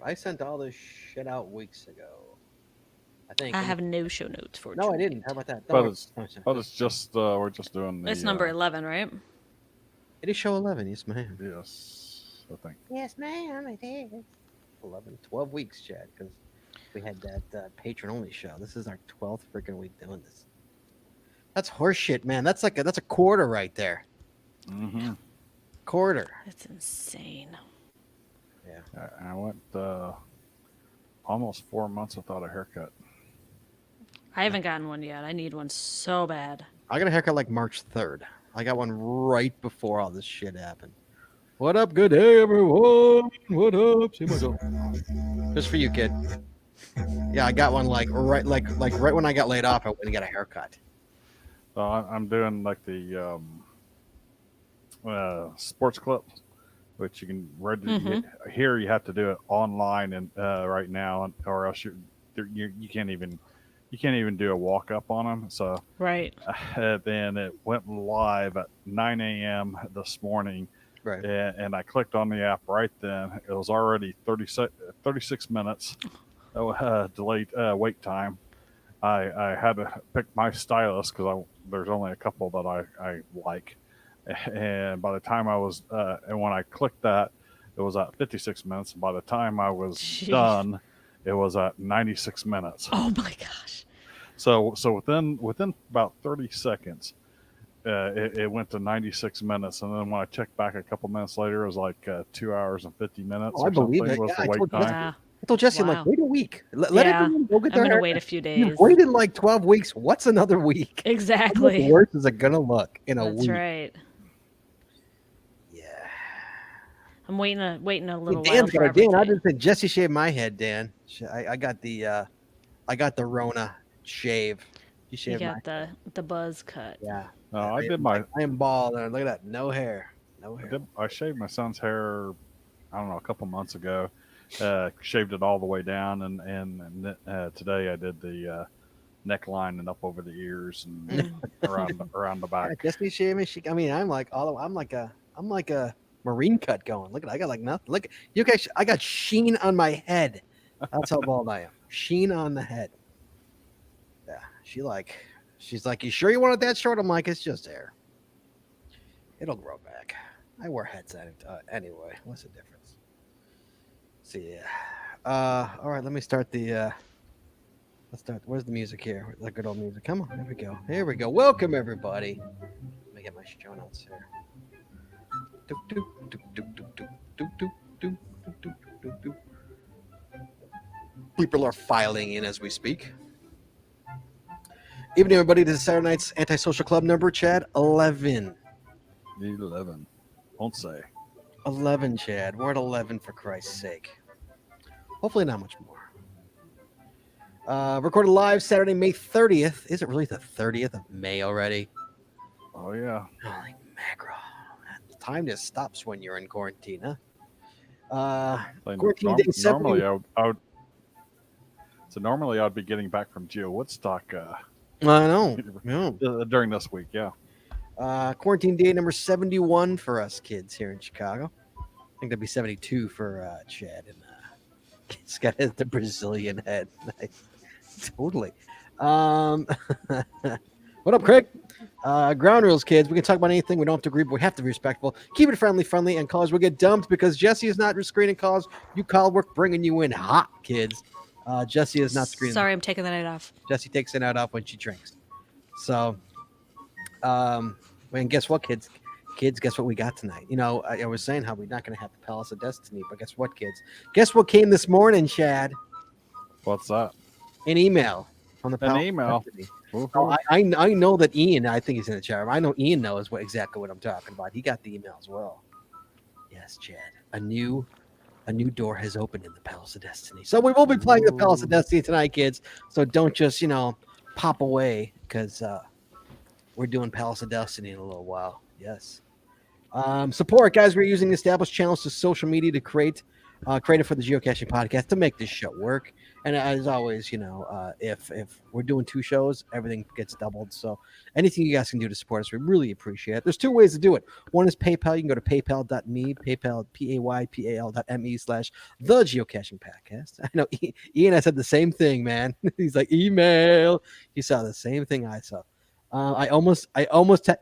I sent all this shit out weeks ago. I think. I have no show notes for No, I didn't. How tonight. about that? Don't But worry. it's No, sir. but it's just we're just doing It's the number 11, right? It is show 11. Yes, ma'am. yes, I think. Yes, ma'am. It is 11, 12 weeks, Chad, because we had that patron only show. This is our 12th freaking week doing this. That's horseshit, man. That's a quarter right there. Mm-hmm. Quarter. That's insane. Yeah. I went almost 4 months without a haircut. I haven't gotten one yet. I need one so bad. I got a haircut like March 3rd. I got one right before all this shit happened. What up? Good day, everyone. What up? See myself. Just for you, kid. Yeah, I got one like right when I got laid off. I went and got a haircut. So I'm doing like the sports clip, which you can here. You have to do it online and right now, or else you can't even do a walk up on them. So Right. then it went live at 9 a.m. this morning. Right. And I clicked on the app right then. It was already 36 minutes delayed wait time. I had to pick my stylist because there's only a couple that I like. And by the time I was, and when I clicked that, it was at 56 minutes. And by the time I was Jeez. done, it was at 96 minutes. Oh my gosh. So within about 30 seconds, it went to 96 minutes, and then when I checked back a couple minutes later, it was like 2 hours and 50 minutes. Oh, I believe it. Was Yeah, the wait time. Yeah. I told Jesse, I'm Wow. like, wait a week. Let Yeah. everyone go get I'm their gonna haircut. wait a few You've days. waited like 12 weeks. What's another week? How much Exactly. worse is it gonna look in a That's week? right. Yeah. I'm waiting a little Hey, while Dan's for got it. Dan, I everything. just said Jesse shaved my head, Dan. I got the Rona shave. You You shaved my got the buzz cut. yeah. No, I did my I am bald. And look at that, no hair, no hair. I shaved my son's hair. I don't know, a couple months ago. Shaved it all the way down, and today I did the neckline and up over the ears and around the Yeah, back. Jesse shaved me. I mean, I'm like a marine cut going. Look at I got like nothing. Look, you guys, I got sheen on my head. That's how bald I am. Sheen on the head. Yeah, she's like, you sure you want it that short? I'm like, it's just hair. It'll grow back. I wear headset anyway. What's the difference? See, all right. Let me start the. Let's start. Where's the music here? The good old music. Come on. There we go. Here we go. Welcome everybody. Let me get my show notes here. Do, do, do, do, do, do, do, do, do, do, do, do. People are filing in as we speak. Evening, everybody. This is Saturday night's Antisocial Club number, Chad. 11. 11. Won't say. 11, Chad. We're at 11 for Christ's sake. Hopefully not much more. Recorded live Saturday, May 30th. Is it really the 30th of May already? Oh yeah. Holy mackerel. Time just stops when you're in quarantine, huh? Quarantine day 7. Normally I would. So normally I'd be getting back from Geo Woodstock I know. Yeah. during this week. Yeah. Quarantine day number 71 for us kids here in Chicago. I think that'd be 72 for Chad and he's got the Brazilian head. Nice. Totally. What up, Craig? Ground rules, kids. We can talk about anything. We don't have to agree, but we have to be respectful. Keep it friendly, and callers will get dumped because Jesse is not screening calls. You call, we're bringing you in hot, kids. Jesse is not screening. Sorry, I'm taking the night off. Jesse takes the night off when she drinks. So, and guess what, kids? Kids, guess what we got tonight? You know, I was saying how we're not going to have the Palace of Destiny, but guess what, kids? Guess what came this morning, Chad? What's that? An email from the Palace email. of Destiny. Oh, I know that Ian, I think he's in the chat room. I know Ian knows exactly what I'm talking about. He got the email as well. Yes, Chad. A new door has opened in the Palace of Destiny. So we will be playing the Palace of Destiny tonight, kids. So don't just, pop away because we're doing Palace of Destiny in a little while. Yes. Support, guys. We're using established channels to social media to create created for the Geocaching Podcast to make this show work. And as always, if we're doing 2 shows, everything gets doubled. So anything you guys can do to support us, we really appreciate it. There's 2 ways to do it. One is PayPal. You can go to paypal.me, PayPal, PayPal.me/the Geocaching Podcast. I know Ian has said the same thing, man. He's like, email. He saw the same thing I saw. I almost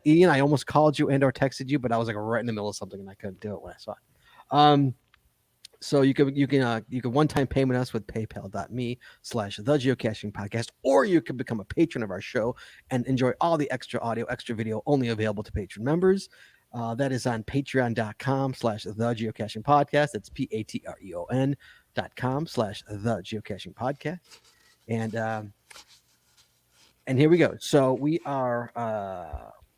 Ian, I almost called you and or texted you, but I was like right in the middle of something and I couldn't do it when I saw it. So you can one-time payment us with paypal.me/the Geocaching Podcast, or you can become a patron of our show and enjoy all the extra audio, extra video only available to patron members. That is on patreon.com/the Geocaching Podcast. That's patreon.com/the Geocaching Podcast. And here we go. So we are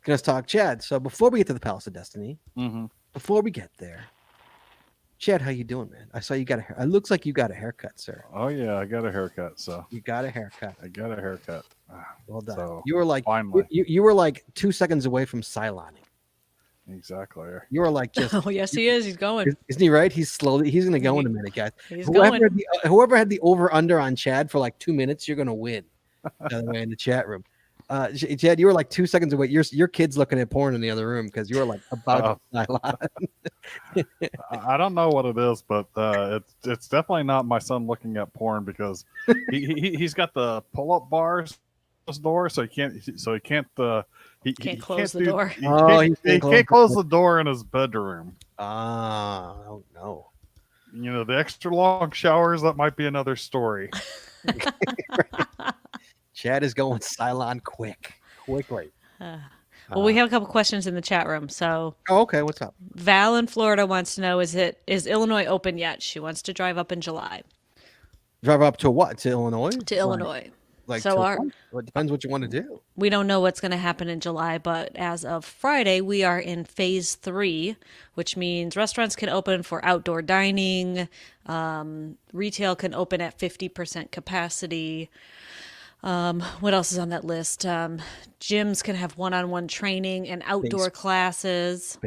going to talk Chad. So before we get to the Palace of Destiny, before we get there, Chad, how you doing, man? I saw you got a hair. It looks like you got a haircut, sir. Oh yeah, I got a haircut. So you got a haircut. I got a haircut. Well done. So you were like finally. You were like 2 seconds away from Cyloning. Exactly. You were like just. Oh yes, he is. He's going. Isn't he right? He's going to go in a minute, guys. He's whoever going. Whoever had the over under on Chad for like 2 minutes, you're going to win. By the way, in the chat room. Chad, you were like 2 seconds away. Your kid's looking at porn in the other room because you were like about to Cylon. I don't know what it is, but it's definitely not my son looking at porn because he's got the pull-up bars door, so he can't close the door. He can't close the door in his bedroom. Oh no! The extra long showers, that might be another story. Chad is going Cylon quickly. Well, we have a couple questions in the chat room. So, okay, what's up? Val in Florida wants to know: is Illinois open yet? She wants to drive up in July. Drive up to what? To Illinois? To Illinois. Like so it depends what you want to do. We don't know what's going to happen in July, but as of Friday, we are in phase 3, which means restaurants can open for outdoor dining, retail can open at 50% capacity. What else is on that list? Gyms can have one-on-one training and outdoor classes.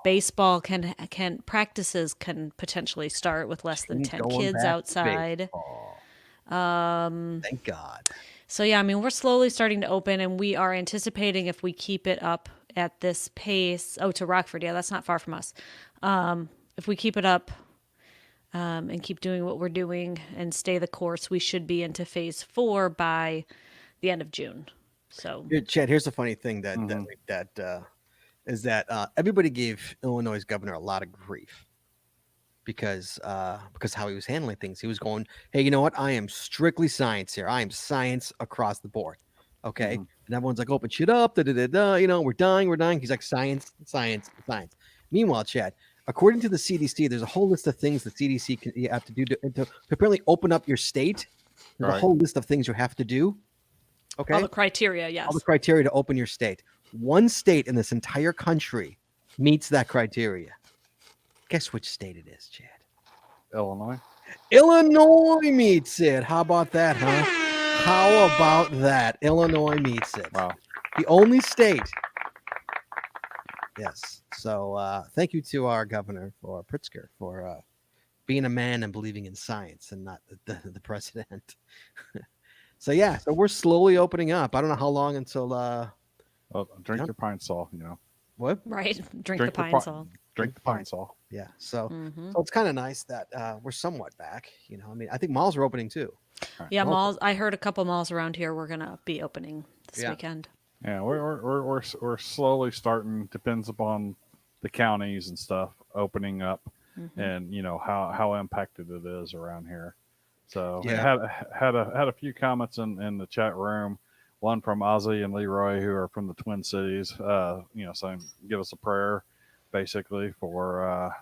Baseball can practices can potentially start with less than 10 kids outside. Thank God. So yeah, I mean, we're slowly starting to open, and we are anticipating if we keep it up at this pace. Oh, to Rockford, yeah, that's not far from us. If we keep it up and keep doing what we're doing and stay the course, we should be into phase 4 by the end of June. So, Chad, here's the funny thing that is that everybody gave Illinois' governor a lot of grief because how he was handling things. He was going, hey, you know what? I am strictly science here. I am science across the board. Okay. And everyone's like, open shit up. We're dying. He's like, science. Meanwhile, Chad, according to the CDC, there's a whole list of things the CDC you have to do to apparently open up your state. There's a whole list of things you have to do. Okay. All the criteria, yes. All the criteria to open your state. One state in this entire country meets that criteria. Guess which state it is, Chad? Illinois. Illinois meets it. How about that, huh? How about that? Illinois meets it. Wow. The only state. Yes. So thank you to our governor for Pritzker for being a man and believing in science and not the president. So yeah, so we're slowly opening up. I don't know how long until drink your Pine Sol, What? Right. Drink the Pine Sol. Drink the Pine Sol. Yeah. So it's kind of nice that we're somewhat back. I mean, I think malls are opening too. Yeah, malls. I heard a couple malls around here were gonna be opening this weekend. Yeah, we're slowly starting. Depends upon the counties and stuff opening up, and how impacted it is around here. So had a few comments in the chat room. One from Ozzy and Leroy, who are from the Twin Cities. Saying give us a prayer, basically for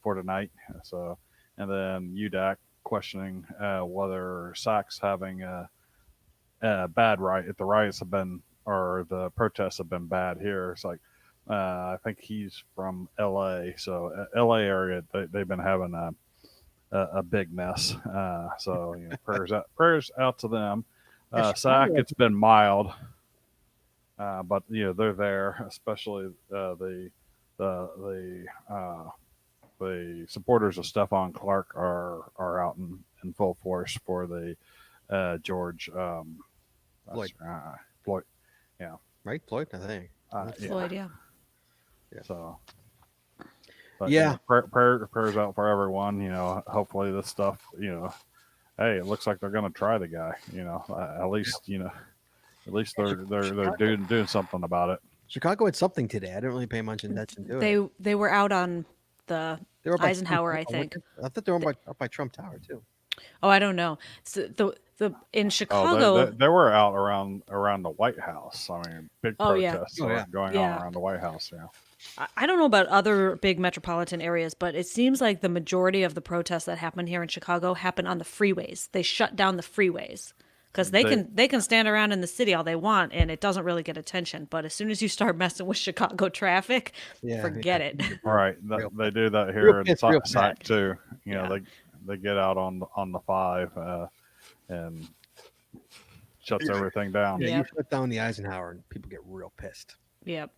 tonight. So, and then UDAC questioning whether SAC's having a bad riot. If the riots have been or the protests have been bad here. It's like I think he's from LA, so LA area they've been having a big mess. So prayers out to them. SAC, it's been mild, but they're there, especially the the supporters of Stephon Clark are out in full force for the George Floyd. Floyd. Yeah. Right, Floyd, I think. Floyd, yeah. Yeah. So. But, Yeah. Prayers out for everyone. Hopefully this stuff. Hey, it looks like they're going to try the guy. At least they're doing something about it. Chicago had something today. I didn't really pay much attention to it. They were out on the They were by Eisenhower, I Trump think. Tower. I thought they were up by Trump Tower too. Oh, I don't know. So in Oh, Chicago, they were out around the White House. I mean, big protests were going on around the White House. Yeah. I don't know about other big metropolitan areas, but it seems like the majority of the protests that happen here in Chicago happen on the freeways. They shut down the freeways because they can stand around in the city all they want and it doesn't really get attention. But as soon as you start messing with Chicago traffic, forget it. Right. They do that here in SAC too. Yeah. They get out on the 5 and shuts everything down. Yeah, Yep. you shut down the Eisenhower and people get real pissed. Yep.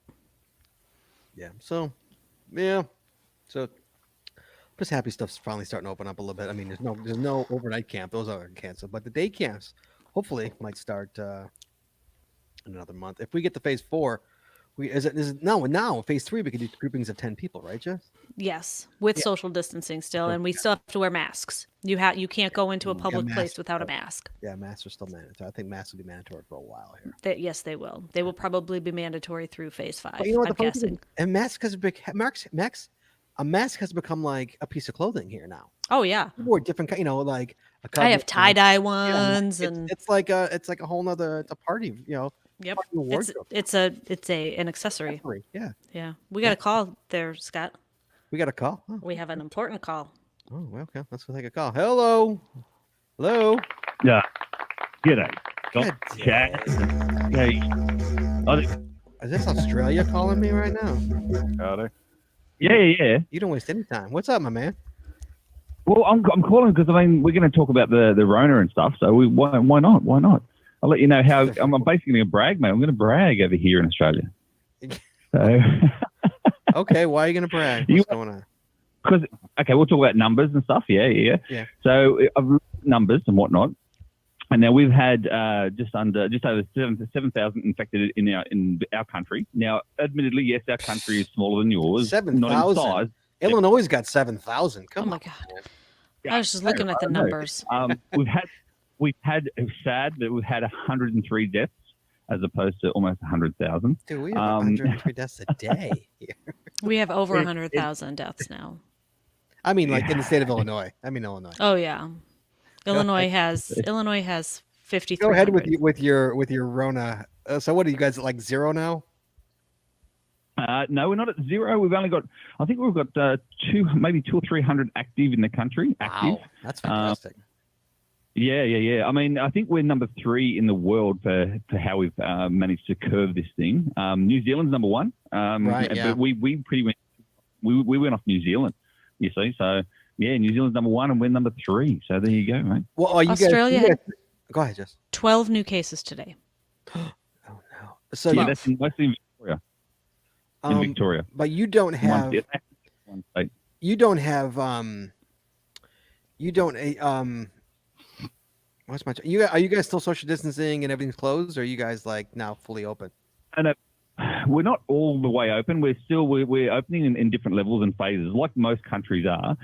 Yeah. So, yeah. So, just happy stuff's finally starting to open up a little bit. I mean, there's no overnight camp; those are canceled. But the day camps, hopefully, might start in another month. If we get to phase 4, is it now phase 3? We can do groupings of 10 people, right, Jess? Yes, with social distancing still, and we still have to wear masks. You can't go into a public place masks. without a mask. Yeah, masks are still mandatory. I think masks will be mandatory for a while here. Yes, they will. They will probably be mandatory through phase 5. But you know what? I'm The funny thing guessing. is, and a mask has become like a piece of clothing here now. Oh yeah, People wear different, like a I have tie dye Yeah, ones, and it's like a whole nother. It's a party, yep, part of your wardrobe. it's an accessory. Yeah, Yeah, we got a call there, Scott. we got a call. Oh, We have an important call. well, okay, let's go take a call. Hello. Yeah. G'day. God Chat. damn. Hey. Is this Australia calling me right now? Howdy. Yeah. You don't waste any time. What's up, my man? Well, I'm calling because we're going to talk about the Rona and stuff. So why not? Why not? I'll let you know how I'm basically going to brag, mate. I'm going to brag over here in Australia. So, Okay, why are you gonna brag? What's going on? because we'll talk about numbers and stuff. Yeah. So I've looked at numbers and whatnot, and now we've had just over 7,000 infected in our country. Now, admittedly, yes, our country is smaller than yours. 7,000? Not in size. Illinois got 7,000. Oh Come my on. god! Yeah, I was just looking at the I know. numbers. We've had it's sad that we've had 103 deaths as opposed to almost 100,000. Dude, we have 103 deaths a day. here. We have over 100,000 deaths now. I mean, like in the state of Illinois. Illinois. Oh yeah, Illinois has 5,300. Go ahead with your Rona. So what are you guys at, like 0 now? No, we're not at 0. We've only got, I think we've got 200 or 300 active in the country. Active. Wow, that's fantastic. Yeah. I mean, I think we're number 3 in the world for how we've managed to curve this thing. New Zealand's number 1. Right, yeah. But we went off New Zealand, you see. So, yeah, New Zealand's number 1 and we're number 3. So there you go, mate. Well, are you Australia guys, go ahead, Jess. 12 new cases today. Oh no. So Yeah, that's mostly in Victoria. In Victoria. But you don't have One state. you don't have what's my are you guys still social distancing and everything's closed, or are you guys like now fully open? And we're not all the way open. We're opening in different levels and phases, like most countries are.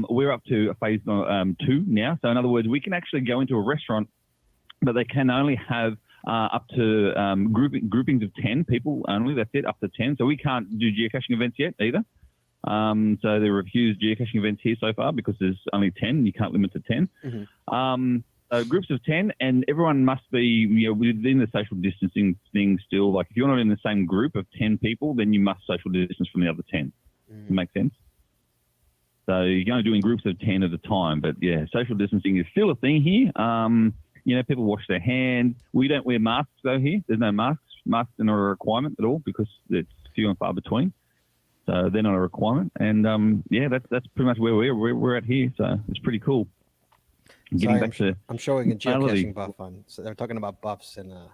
We're up to phase 2 now. So in other words, we can actually go into a restaurant, but they can only have up to groupings of 10 people only. That's it, up to 10. So we can't do geocaching events yet either. So they refused geocaching events here so far because there's only 10. You can't limit to 10. Mm-hmm. Groups of 10, and everyone must be within the social distancing thing still. Like if you're not in the same group of 10 people, then you must social distance from the other 10. Mm. Makes sense? So you're going to do in groups of 10 at a time. But yeah, social distancing is still a thing here. People wash their hands. We don't wear masks though here. There's no masks. Masks are not a requirement at all because it's few and far between. So they're not a requirement. And that's pretty much where we're at here. So it's pretty cool. Getting back to I'm showing a reality. geocaching buff on. So they're talking about buffs in the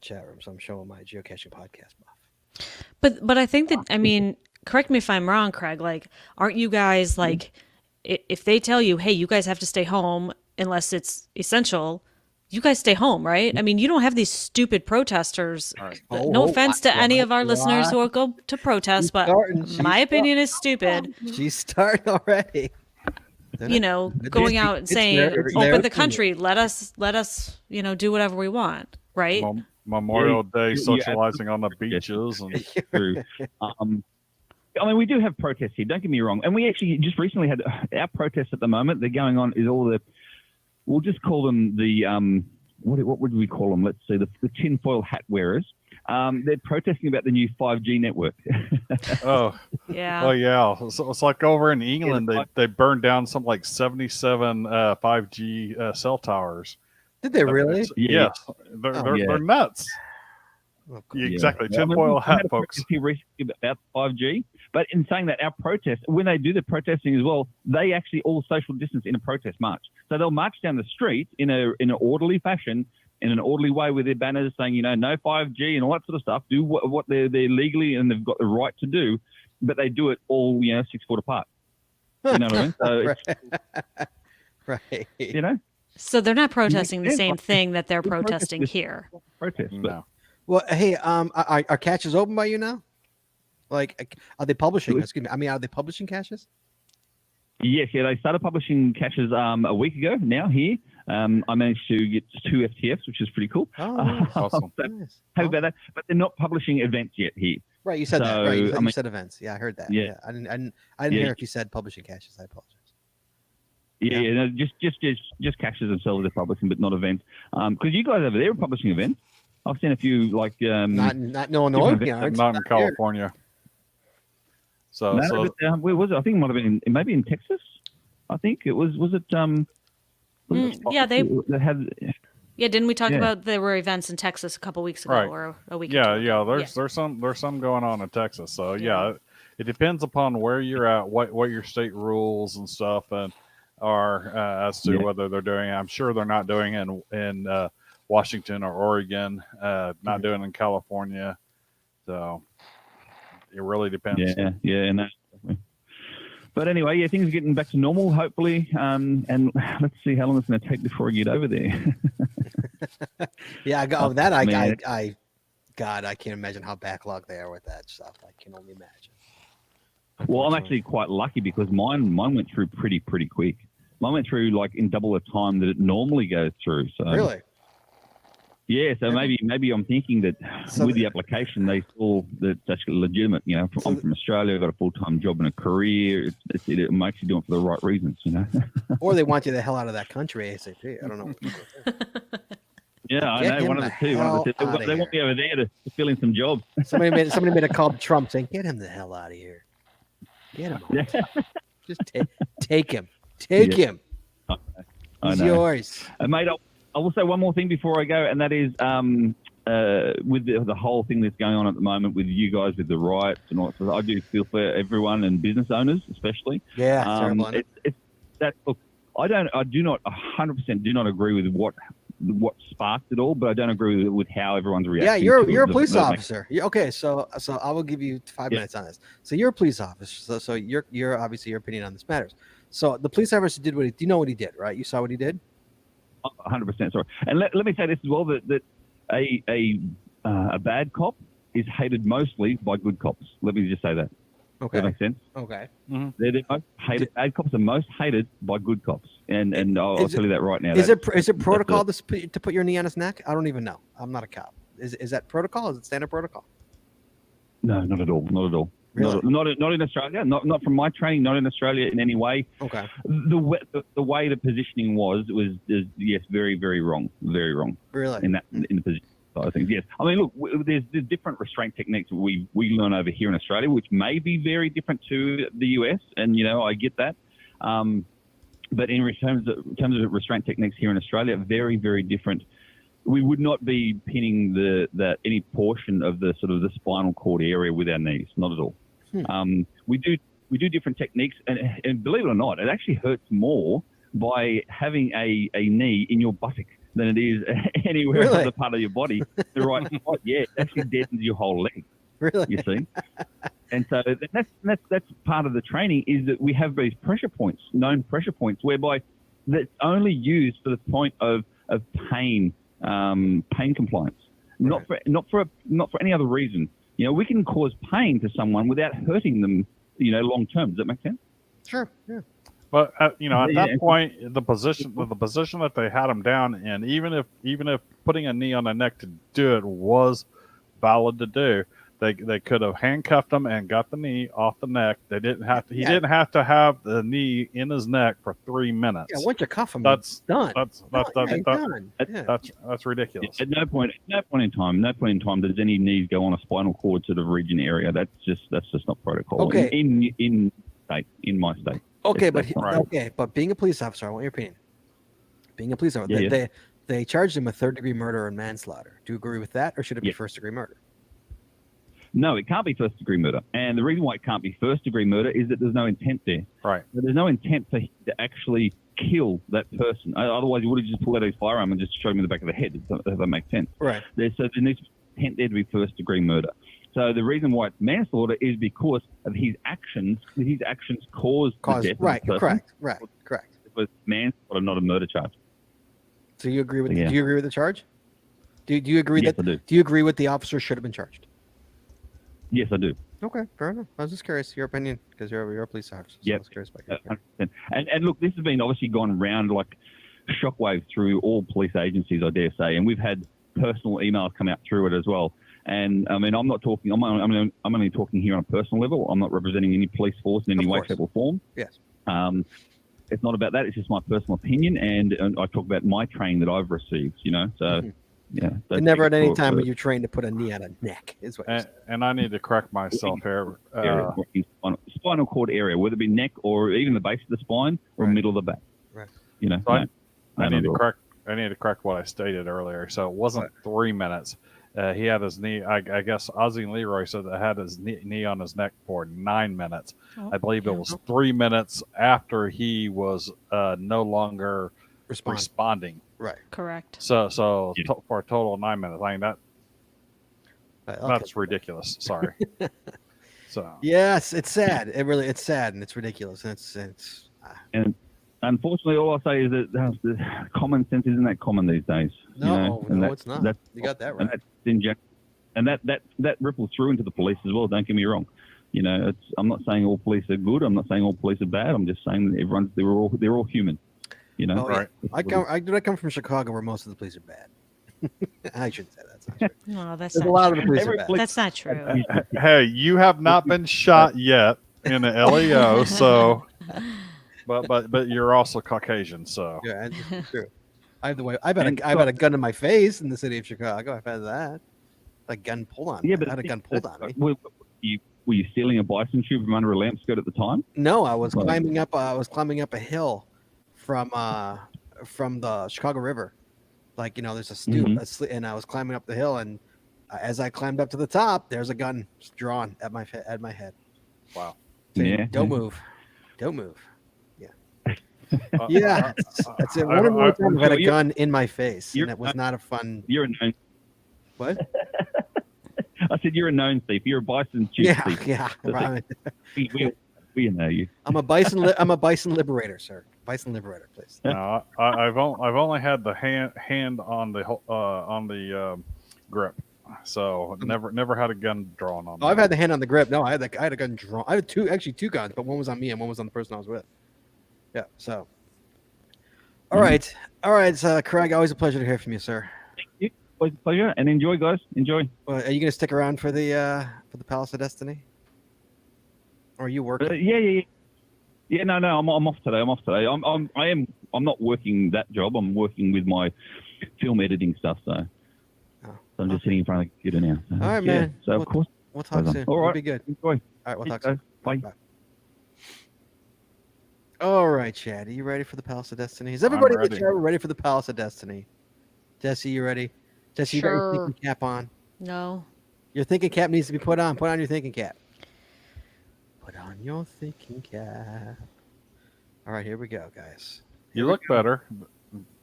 chat room. So I'm showing my geocaching podcast buff. But I think that, I mean, correct me if I'm wrong, Craig, like, aren't you guys like, if they tell you, hey, you guys have to stay home unless it's essential, you guys stay home, right? I mean, you don't have these stupid protesters. All right. No offense to any of our listeners who will go to protest, but my opinion is stupid. She's starting already. You know, going out and saying, open the country, let us, do whatever we want, right? Memorial Day yeah, socializing on the beaches. And True. I mean, we do have protests here. Don't get me wrong. And we actually just recently had our protests at the moment. They're going on is all the, we'll just call them the, what would we call them? Let's see, the tinfoil hat wearers. They're protesting about the new 5G network. oh, Yeah. oh yeah. So it's like over in England, they burned down some like 77 5G cell towers. Did they really? Yes. They're nuts. Oh, Yeah, exactly. Well, Tinfoil we hat, had a folks. protest here recently about 5G, but in saying that, our protests, when they do the protesting as well, they actually all social distance in a protest march. So they'll march down the street in an orderly fashion, in an orderly way with their banners saying, no 5G and all that sort of stuff. Do what they're legally and they've got the right to do, but they do it all 6 foot apart. You know what I mean? So right. it's, So they're not protesting the same thing that they're protesting here. protest. But No. Well, hey, are caches open by you now? Like, are they publishing? Excuse me. I mean, are they publishing caches? Yes, they started publishing caches a week ago now here. I managed to get 2 FTFs, which is pretty cool. Oh, Awesome. So nice. happy about that. But they're not publishing events yet here. Right, you said that. Right, So, you said events. Yeah, I heard that. Yeah. I didn't Yeah. hear if you said publishing caches. I apologize. Yeah, no, just caches themselves they're publishing, but not events. Because you guys over there are publishing events. I've seen a few like Not in Illinois. different Yeah, Not in California. So, no, but, where was it? I think it might have been maybe in Texas. I think it was. Was it? Yeah, they had. Yeah, didn't we talk Yeah. about there were events in Texas a couple weeks ago Right. or a week yeah, or two ago? there's some going on in Texas. So yeah, it depends upon where you're at, what your state rules and stuff and are as to whether they're doing. I'm sure they're not doing it in Washington or Oregon, not doing it in California. So it really depends. Yeah, no. But anyway, things are getting back to normal, hopefully. And let's see how long it's going to take before I get over there. Yeah, I got that. Man. God, I can't imagine how backlogged they are with that stuff. I can only imagine. Well, I'm actually quite lucky because mine went through pretty quick. Mine went through like in double the time that it normally goes through. So Really? Yeah, so maybe I'm thinking that with the application they saw that it's actually legitimate. I'm from Australia, I've got a full-time job and a career. It makes you do it for the right reasons, Or they want you the hell out of that country ASAP. I don't know. Yeah, I Get know. One him of the the two. hell They outta want me over there to fill in some jobs. Somebody made a call to Trump saying, "Get him the hell out of here. Get him. Out. Just take him. Take him. I He's know. yours." Mate, I will say one more thing before I go, and that is with the whole thing that's going on at the moment with you guys with the riots and all that stuff, I do feel for everyone and business owners especially. Yeah, terrible. isn't it? It's that look. I do not 100% do not agree with what sparked it all, but I don't agree with how everyone's reacting. Yeah, you're a to it. police Does that make officer. Okay, so I will give you 5 minutes on this. So you're a police officer. So you're obviously your opinion on this matters. So the police officer did what he. Do you know what he did? Right? You saw what he did. 100% sorry. And let me say this as well, that a bad cop is hated mostly by good cops. Let me just say that. Okay. That makes sense. Okay. They're the most hated. Bad cops are most hated by good cops, and I'll tell you that right now. Is it protocol to put your knee on his neck? I don't even know. I'm not a cop. Is that protocol? Is it standard protocol? No, not at all. Not at all. Really? Not in Australia. Not from my training. Not in Australia in any way. Okay. The way the positioning was yes, very very wrong. Very wrong. Really? In the position. I think yes. I mean, look, there's different restraint techniques we learn over here in Australia, which may be very different to the US, and I get that. But in terms of restraint techniques here in Australia, very very different. We would not be pinning the any portion of the sort of the spinal cord area with our knees, not at all. We do different techniques, and believe it or not, it actually hurts more by having a knee in your buttock than it is anywhere Really? other part of your body. The right spot, yeah, it actually deadens your whole leg. Really? You see, And so that's part of the training, is that we have these pressure points, known pressure points, whereby that's only used for the point of pain compliance, not for any other reason. You know, we can cause pain to someone without hurting them, you know, long term. Does that make sense? Sure. Yeah. But you know, at that point, the position that they had him down in, even if putting a knee on the neck to do it was valid to do, they could have handcuffed him and got the knee off the neck. They didn't have to. He didn't have to have the knee in his neck for 3 minutes. Yeah. Once you cuff him, That's done. done. Yeah. That's ridiculous. At no point in time does any knees go on a spinal cord sort of region area. That's just not protocol. Okay. In my state. Okay, That's not right. okay, but being a police officer, I want your opinion. Being a police officer, they charged him with third-degree murder and manslaughter. Do you agree with that, or should it be first-degree murder? No, it can't be first-degree murder. And the reason why it can't be first-degree murder is that there's no intent there. Right. There's no intent to actually kill that person. Otherwise, you would have just pulled out his firearm and just shot him in the back of the head, if that makes sense. Right. So there needs intent there to be first-degree murder. So the reason why it's manslaughter is because of his actions. His actions caused the death right, of the person. correct. It was manslaughter, not a murder charge. So you agree with Yeah. do you agree with the charge? Do you agree Yes, that I do. you agree with the officer should have been charged? Yes, I do. Okay, fair enough. I was just curious your opinion because you're a police officer. So Yep. I was curious about your 100%. And look, this has been obviously gone round like shockwave through all police agencies, I dare say, and we've had personal emails come out through it as well. And I mean, I'm not talking. I'm only talking here on a personal level. I'm not representing any police force in any way, shape, or form. Yes. It's not about that. It's just my personal opinion, and I talk about my training that I've received. You know, so yeah. So And never at any time for- were you trained to put a knee on a neck, is what you're saying. And I need to correct myself here. spinal cord area, whether it be neck or even the base of the spine or Right. middle of the back. Right. You know, So I not need at to all. correct. I need to correct what I stated earlier. So it wasn't 3 minutes. He had his knee. I guess Ozzie and Leroy said that had his knee on his neck for 9 minutes. I believe it was 3 minutes after he was no longer responding. Right. Correct. So Yeah. for a total of 9 minutes. I mean Right, okay. that's ridiculous. Sorry. So Yes, it's sad. It's sad and it's ridiculous. And it's And unfortunately, all I say is that the common sense isn't that common these days. no, you know? And it's not. You got that And right. that's in and that ripples through into the police as well. Don't get me wrong. You know, I'm not saying all police are good. I'm not saying all police are bad. I'm just saying that they're all human. You know, Oh, yeah. right. I come from Chicago where most of the police are bad. I shouldn't say that. That's not true. No, that's There's a not lot of true. the police Every are bad. police- That's not true. hey, you have not been shot yet in the LEO. So, but you're also Caucasian. So Yeah, and- true. I've had And I've had a gun in my face in the city of Chicago. I've had that. A gun pulled on me. yeah, but I had a gun pulled on me. Were you stealing a bison tube from under a lamp skirt at the time? No, I was Right. climbing up. I was climbing up a hill from the Chicago River. Like, you know, there's a stoop, Mhm. and I was climbing up the hill, and as I climbed up to the top, there's a gun drawn at my head. wow. Saying, Yeah. Don't move. Don't move. Uh, Yeah, that's it. One of the times I've had a you're- gun in my face, and you're- it was not a fun. You're a known. What? I said you're a known thief. You're a bison tube Yeah, thief. yeah. That's We know you. I'm a bison. I'm a bison liberator, sir. Bison liberator, please. No, I've only had the hand on the grip, so never had a gun drawn on. Oh, I've me. had the hand on the grip. No, I had a gun drawn. I had two guns, but one was on me and one was on the person I was with. Yeah. So. All right. So, Craig, always a pleasure to hear from you, sir. Always a pleasure, and enjoy, guys. Enjoy. Are you going to stick around for the Palace of Destiny? Or are you working? Yeah. No. I'm off today. I'm not working that job. I'm working with my film editing stuff. So I'm just sitting in front of the computer now. So, All right, yeah. man. So of course, We'll talk soon. All We'll right. be good. enjoy. All right, we'll talk soon. Bye. All right, Chad, are you ready for the Palace of Destiny? Is everybody in the ready. chat ready for the Palace of Destiny? Jesse, you ready? Jesse, you got your Sure. thinking cap on? No. Your thinking cap needs to be put on. Put on your thinking cap. Put on your thinking cap. All right, here we go, guys. You look better,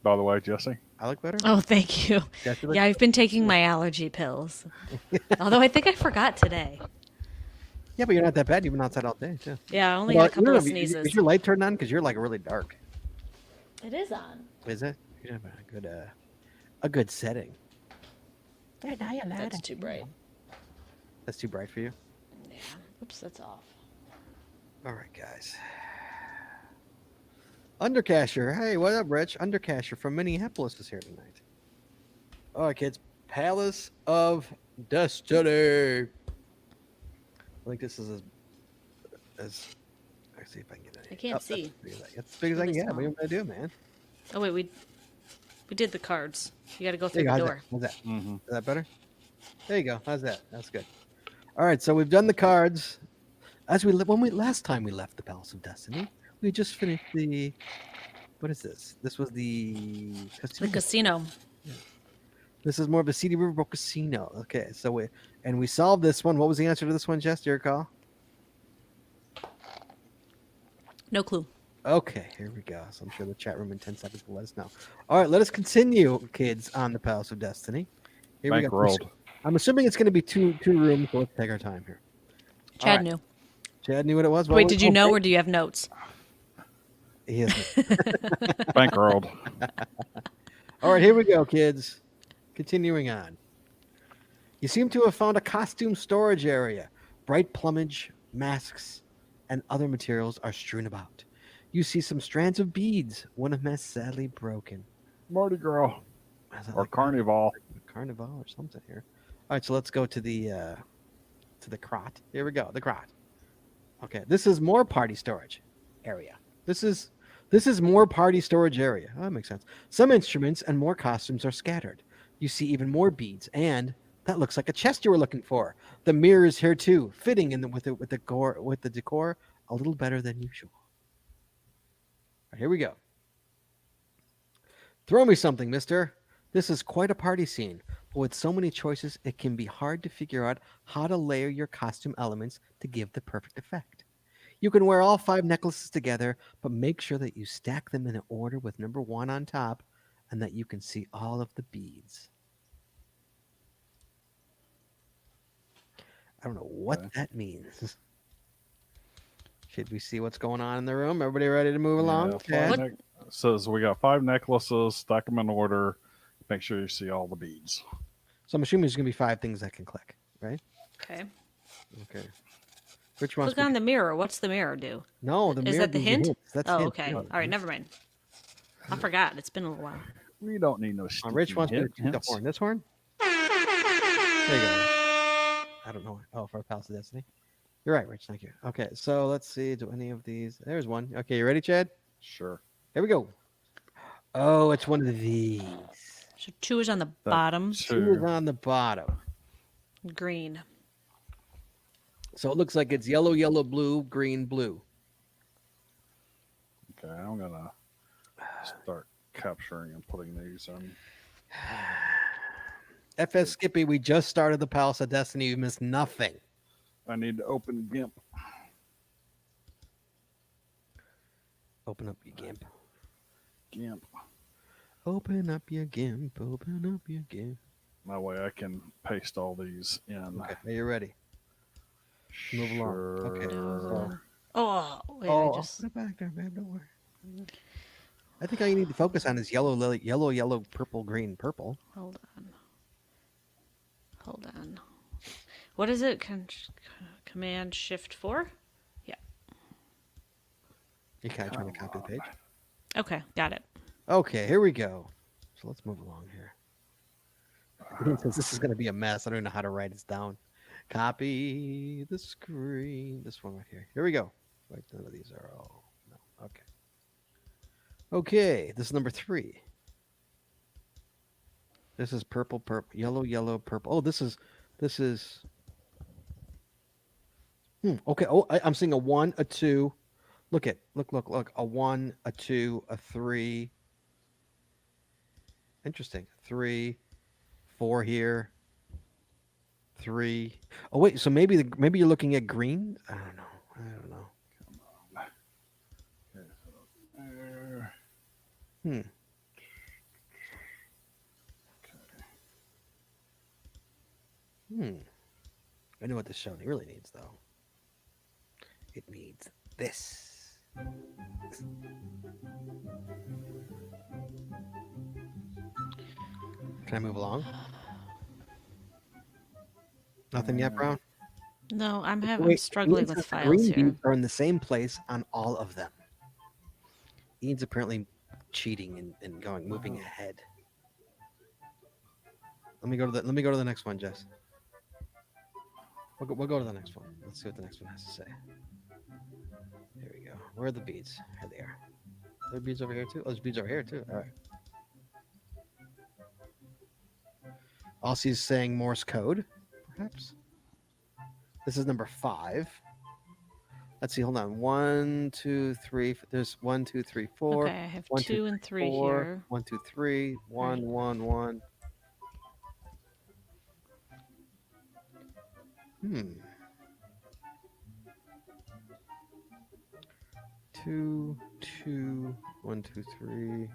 by the way, Jesse. I look better? Oh, thank you. Jesse look Yeah, I've been taking my allergy pills. Although I think I forgot today. Yeah, but you're not that bad. You've been outside all day too. Yeah, I only Well, had a couple of is sneezes. your light turned on? Because you're like really dark. It is on. Is it? You have a good setting. That's too bright. That's too bright for you. Yeah. Oops, that's off. All right, guys. Undercasher. Hey, what up, Rich? Undercasher from Minneapolis is here tonight. All right, kids. Palace of Destiny. I think this is as let's see if I can get it. I can't see. That's as big as I can Really get. What are you small. gonna do, man? Oh wait, we did the cards. You got to go There through you the go. door. How's that? Mm-hmm. Is that better? There you go. How's that? That's good. All right, so we've done the cards. As last time we left the Palace of Destiny, we just finished the. What is this? This was the The casino. This is more of a Seedy Riverboat Casino. Okay, so we solved this one. What was the answer to this one, Jess? Do you recall? No clue. Okay, here we go. So I'm sure the chat room in 10 seconds will let us know. All right, let us continue, kids, on the Palace of Destiny. Here we go. Bankrolled. I'm assuming it's going to be two rooms, so let's take our time here. Chad right. knew. Chad knew what it was. Wait, did you know, or do you have notes? He is. Bankrolled. All right, here we go, kids. Continuing on. You seem to have found a costume storage area. Bright plumage, masks, and other materials are strewn about. You see some strands of beads. One of them is sadly broken. Mardi Gras. Is that Or like Carnival. Carnival or something here? All right, so let's go to the crot. Here we go, the crot. Okay, this is more party storage area. This is more party storage area. Oh, that makes sense. Some instruments and more costumes are scattered. You see even more beads, and that looks like a chest you were looking for. The mirror is here too, fitting in with the decor a little better than usual. All right, here we go. Throw me something, mister. This is quite a party scene, but with so many choices, it can be hard to figure out how to layer your costume elements to give the perfect effect. You can wear all 5 necklaces together, but make sure that you stack them in order with number 1 on top and that you can see all of the beads. I don't know what that means. Should we see what's going on in the room? Everybody ready to move along? Yeah, Chad? says we got 5 necklaces, stack them in order. Make sure you see all the beads. So I'm assuming there's going to be 5 things that can click, right? Okay. Okay. Which one's Click on the mirror. What's the mirror do? No, the Is mirror that the gives you hint? hints. That's Oh, hint. okay. Yeah. All right, never mind. I forgot. It's been a little while. We don't need no Rich wants me to choose the hints. horn. This horn? There you go. I don't know. Oh, for Palace of Destiny. You're right, Rich. Thank you. Okay, so let's see. Do any of these? There's one. Okay, you ready, Chad? Sure. Here we go. Oh, it's one of these. So 2 is on the bottom. 2 is on the bottom. Green. So it looks like it's yellow, yellow, blue, green, blue. Okay, I'm gonna start capturing and putting these in. FS Skippy, we just started the Palace of Destiny. You missed nothing. I need to open GIMP. Open up your GIMP. GIMP. Open up your GIMP. Open up your GIMP. That way I can paste all these in. Okay, are you ready? Move along. Okay. Sure. Oh, wait, I I'll just. put it back there, babe. Don't worry. I think all you need to focus on is yellow, yellow, yellow, purple, green, purple. Hold on. Hold on. What is it? Command Shift 4? Yeah. You kind of trying to copy the page. Okay, got it. Okay, here we go. So let's move along here. Since this is going to be a mess, I don't know how to write this down. Copy the screen. This one right here. Here we go. Wait, none of these are all. No. Okay. Okay, this is number 3. This is purple, purple, yellow, yellow, purple. Oh, this is. Okay. Oh, I'm seeing a 1, a 2. Look. A 1, a 2, a 3. Interesting. 3, 4 here. 3. Oh wait, so maybe you're looking at green. I don't know. There. I know what this show really needs though. It means this. Can I move along? Nothing yet, Brown? No, I'm Wait, struggling Ian with says the files green here. beans are in the same place on all of them. Ian's apparently cheating and moving ahead. Let me go to the next one, Jess. We'll go to the next one. Let's see what the next one has to say. Here we go. Where are the beads? Here they are. Are there beads over here too? Oh, there's beads over here too. All right. Aussie's saying Morse code, perhaps. This is number 5. Let's see. Hold on. 1, 2, 3. There's 1, 2, 3, 4. Okay, I have 1, 2 and 3 4. here. 1, 2, 3. 1, Right. 1, 1. Hmm. 2, 2, 1, 2, 3.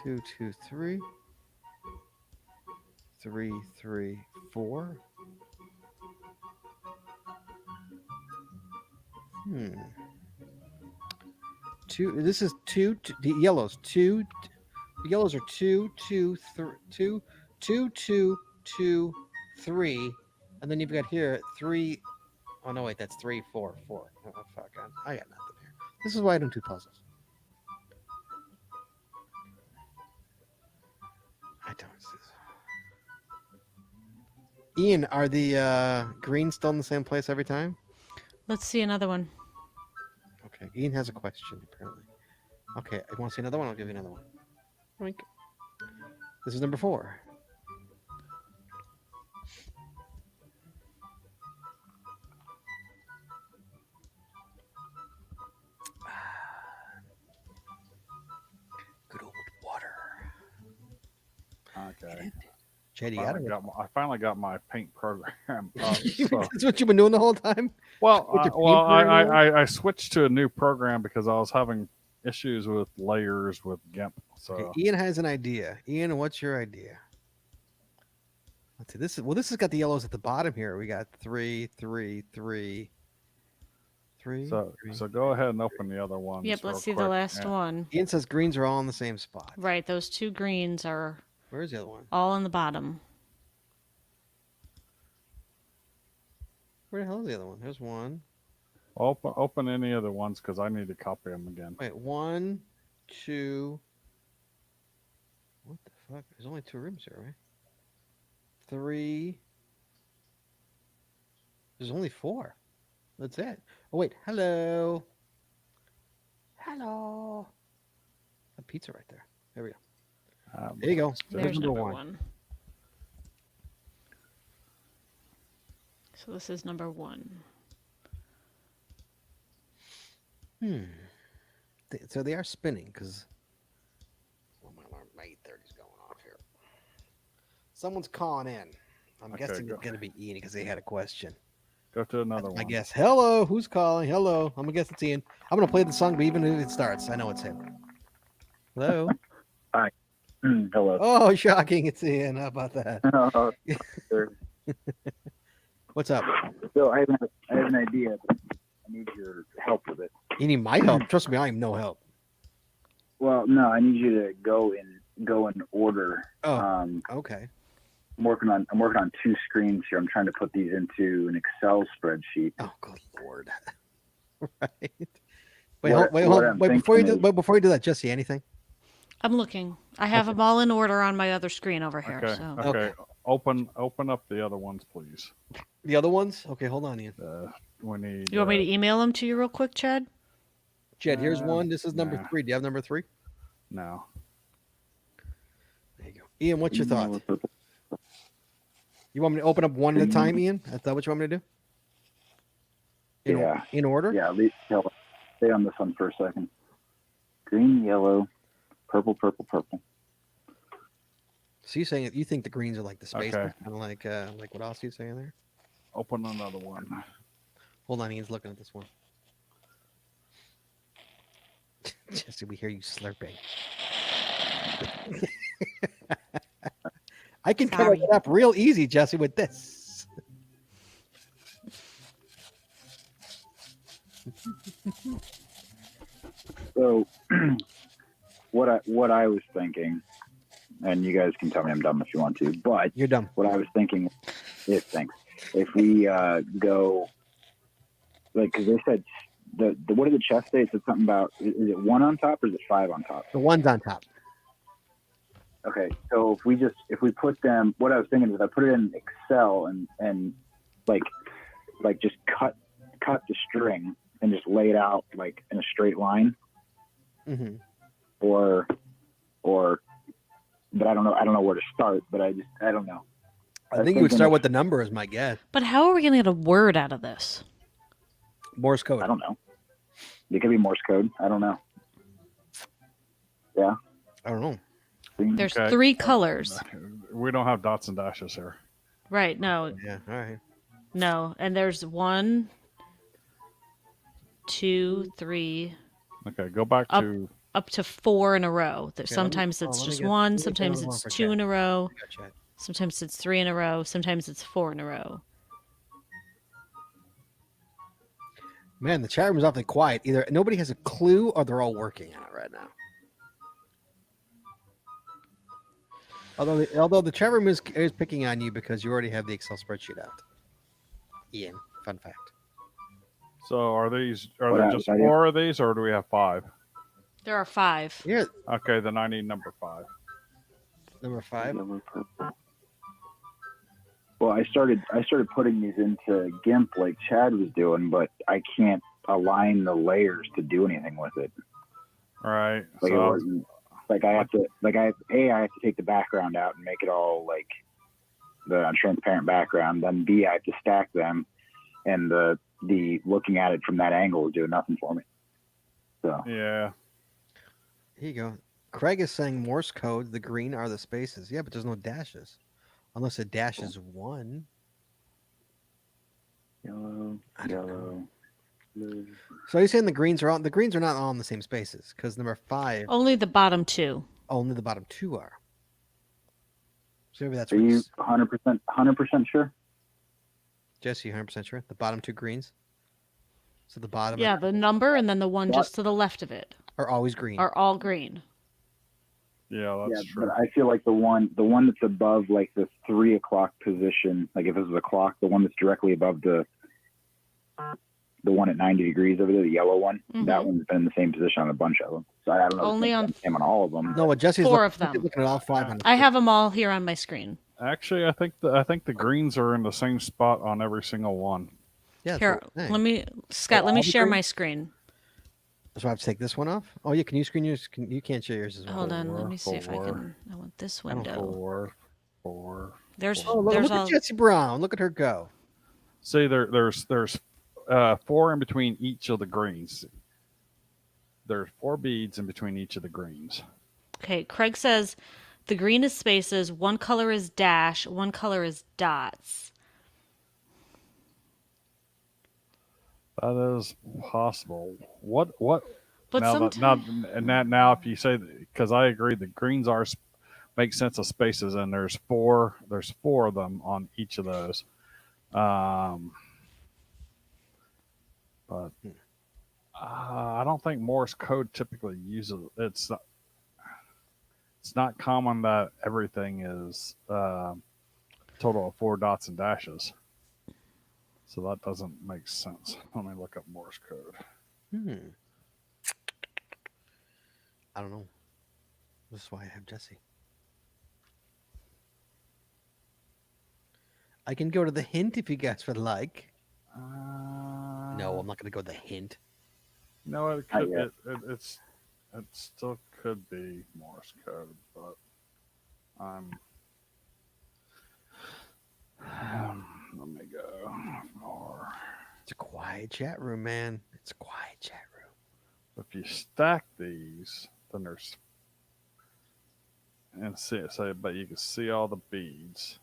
2, 2, 3. 3, 3, 4. Two. This is the yellows. The yellows are 2, 2, 3, 2, 2, 2, 2, 3, and then you've got here 3. Oh no, wait, that's 3, 4, 4. Oh fuck, I got nothing here. This is why I don't do puzzles. I don't. Ian, are the greens still in the same place every time? Let's see another one. Okay, Ian has a question, apparently. Okay, I want to see another one? I'll give you another one. Oink. This is number 4. Good old water. Okay. Jed, you got it? I finally got my paint program up. So. That's what you've been doing the whole time? Well, With your paint program? I switched to a new program because I was having issues with layers with GIMP. So Okay, Ian has an idea. Ian, what's your idea? Let's see. This has got the yellows at the bottom here. We got 3, 3, 3, 3. so go ahead and open the other one. Yep, let's see the last one. Ian says greens are all in the same spot. Right, those 2 greens are Where's the other one? all in the bottom. Where the hell is the other one? There's one. Open any other ones because I need to copy them again. Wait, 1, 2. What the fuck? There's only 2 rooms here, right? 3. There's only 4. That's it. Oh wait, hello. Hello. A pizza right there. There we go. There you go. There's number 1. 1. So this is number 1. So they are spinning because my 8:30's going off here. Someone's calling in. I'm guessing it's going to be Ian because they had a question. Go to another one. I guess. Hello, who's calling? Hello. I'm gonna guess it's Ian. I'm gonna play the song, but even if it starts, I know it's him. Hello. Hi. Hello. Oh, shocking! It's Ian. How about that? Sure. What's up? So I have an idea. But I need your help with it. You need my help? Trust me, I am no help. Well, no, I need you to go in order. Oh, okay. I'm working on 2 screens here. I'm trying to put these into an Excel spreadsheet. Oh, good lord! Right. Wait, before you do that, Jesse, anything? I'm looking. I have them all in order on my other screen over here. Okay. So Okay. Open up the other ones, please. The other ones? Okay, hold on, Ian. We need. you want me to email them to you real quick, Chad? Jed, here's one. This is number nah. 3. Do you have number 3? No. There you go. Ian, what's your thought? You want me to open up one at a time, Ian? Is that what you want me to do? Yeah. In order? Yeah, at least stay on this one for a second. Green, yellow, purple, purple, purple. So you're saying you think the greens are like the space, Okay. kind of like what else are you saying there? Open another one. Hold on, Ian's looking at this one. Jesse, we hear you slurping. I can cover Sorry. it up real easy, Jesse, with this. So, what I was thinking, and you guys can tell me I'm dumb if you want to, but You're dumb. what I was thinking is, thanks. If we go, like, because they said the what did the chest say? It said something about, is it 1 on top or is it 5 on top? The one's on top. Okay, so if we put them, what I was thinking is if I put it in Excel and like just cut the string and just lay it out like in a straight line, Mm-hmm. or but I don't know where to start, but I don't know. I think you would start with the number is my guess. But how are we going to get a word out of this? Morse code. I don't know. It could be Morse code. I don't know. Yeah. I don't know. There's Okay. 3 colors. We don't have dots and dashes here. Right. No. Yeah. All right. No. And there's 1, 2, 3, Okay, go back Up. to up to 4 in a row. let me- Sometimes oh, it's let me just get- 1. let me get Sometimes another one it's for 2 Chad. in a row. Gotcha. Sometimes it's 3 in a row. Sometimes it's 4 in a row. Man, the chat room is awfully quiet. Either nobody has a clue or they're all working on it right now. Although the chat room is picking on you because you already have the Excel spreadsheet out. Ian, fun fact. So are there What just I- 4 of these, or do we have 5? There are 5. Here, Okay, then I need number 5. number 5. Yellow, purple. Well, I started putting these into GIMP like Chad was doing, but I can't align the layers to do anything with it. All right. Like it So wasn't. Like I have to take the background out and make it all like the transparent background. Then B, I have to stack them, and the looking at it from that angle is doing nothing for me. So yeah. Here you go. Craig is saying Morse code. The green are the spaces. Yeah, but there's no dashes, unless a dash is 1. yellow, I don't yellow, blue. So you're saying the greens are not all in the same spaces because number 5 Only the bottom 2. only the bottom 2 are. So maybe that's Are what you 100% sure? Jesse, 100% sure. The bottom 2 greens. So the bottom Yeah, the number and then the one just to the left of it are always green. are all green. Yeah, that's true. But I feel like the one that's above like the 3 o'clock position, like if this is a clock, the one that's directly above the one at 90 degrees over there, the yellow one, that one's been in the same position on a bunch of them. So I don't know. Only on the same on all of them. No, but Jesse's 4 of them. looking at all 5 on I have them all here on my screen. Actually, I think the greens are in the same spot on every single one. Yeah, that's Here, what I'm saying. let me, Scott, Oh, let me all the share green? my screen. So I have to take this one off. Oh yeah, can you screen yours? You can't share yours as well. Hold on, let 4, me see if I 4. can. I want this I don't window. 4. There's Oh, look, there's look all at Jesse Brown. Look at her go. See, there's 4 in between each of the greens. There's 4 beads in between each of the greens. Okay, Craig says the green is spaces, one color is dash, one color is dots. That is possible. What? But now, sometimes now, if you say, because I agree, the greens make sense of spaces, and there's 4 of them on each of those. But I don't think Morse code typically uses it's not common that everything is total of 4 dots and dashes. So that doesn't make sense. Let me look up Morse code. I don't know. This is why I have Jesse. I can go to the hint if you guys would like. No, I'm not going to go to the hint. No, it Not could. yet. It still could be Morse code, but let me go. Or It's a quiet chat room, man. It's a quiet chat room. if you stack these, then there's and see it say, but you can see all the beads.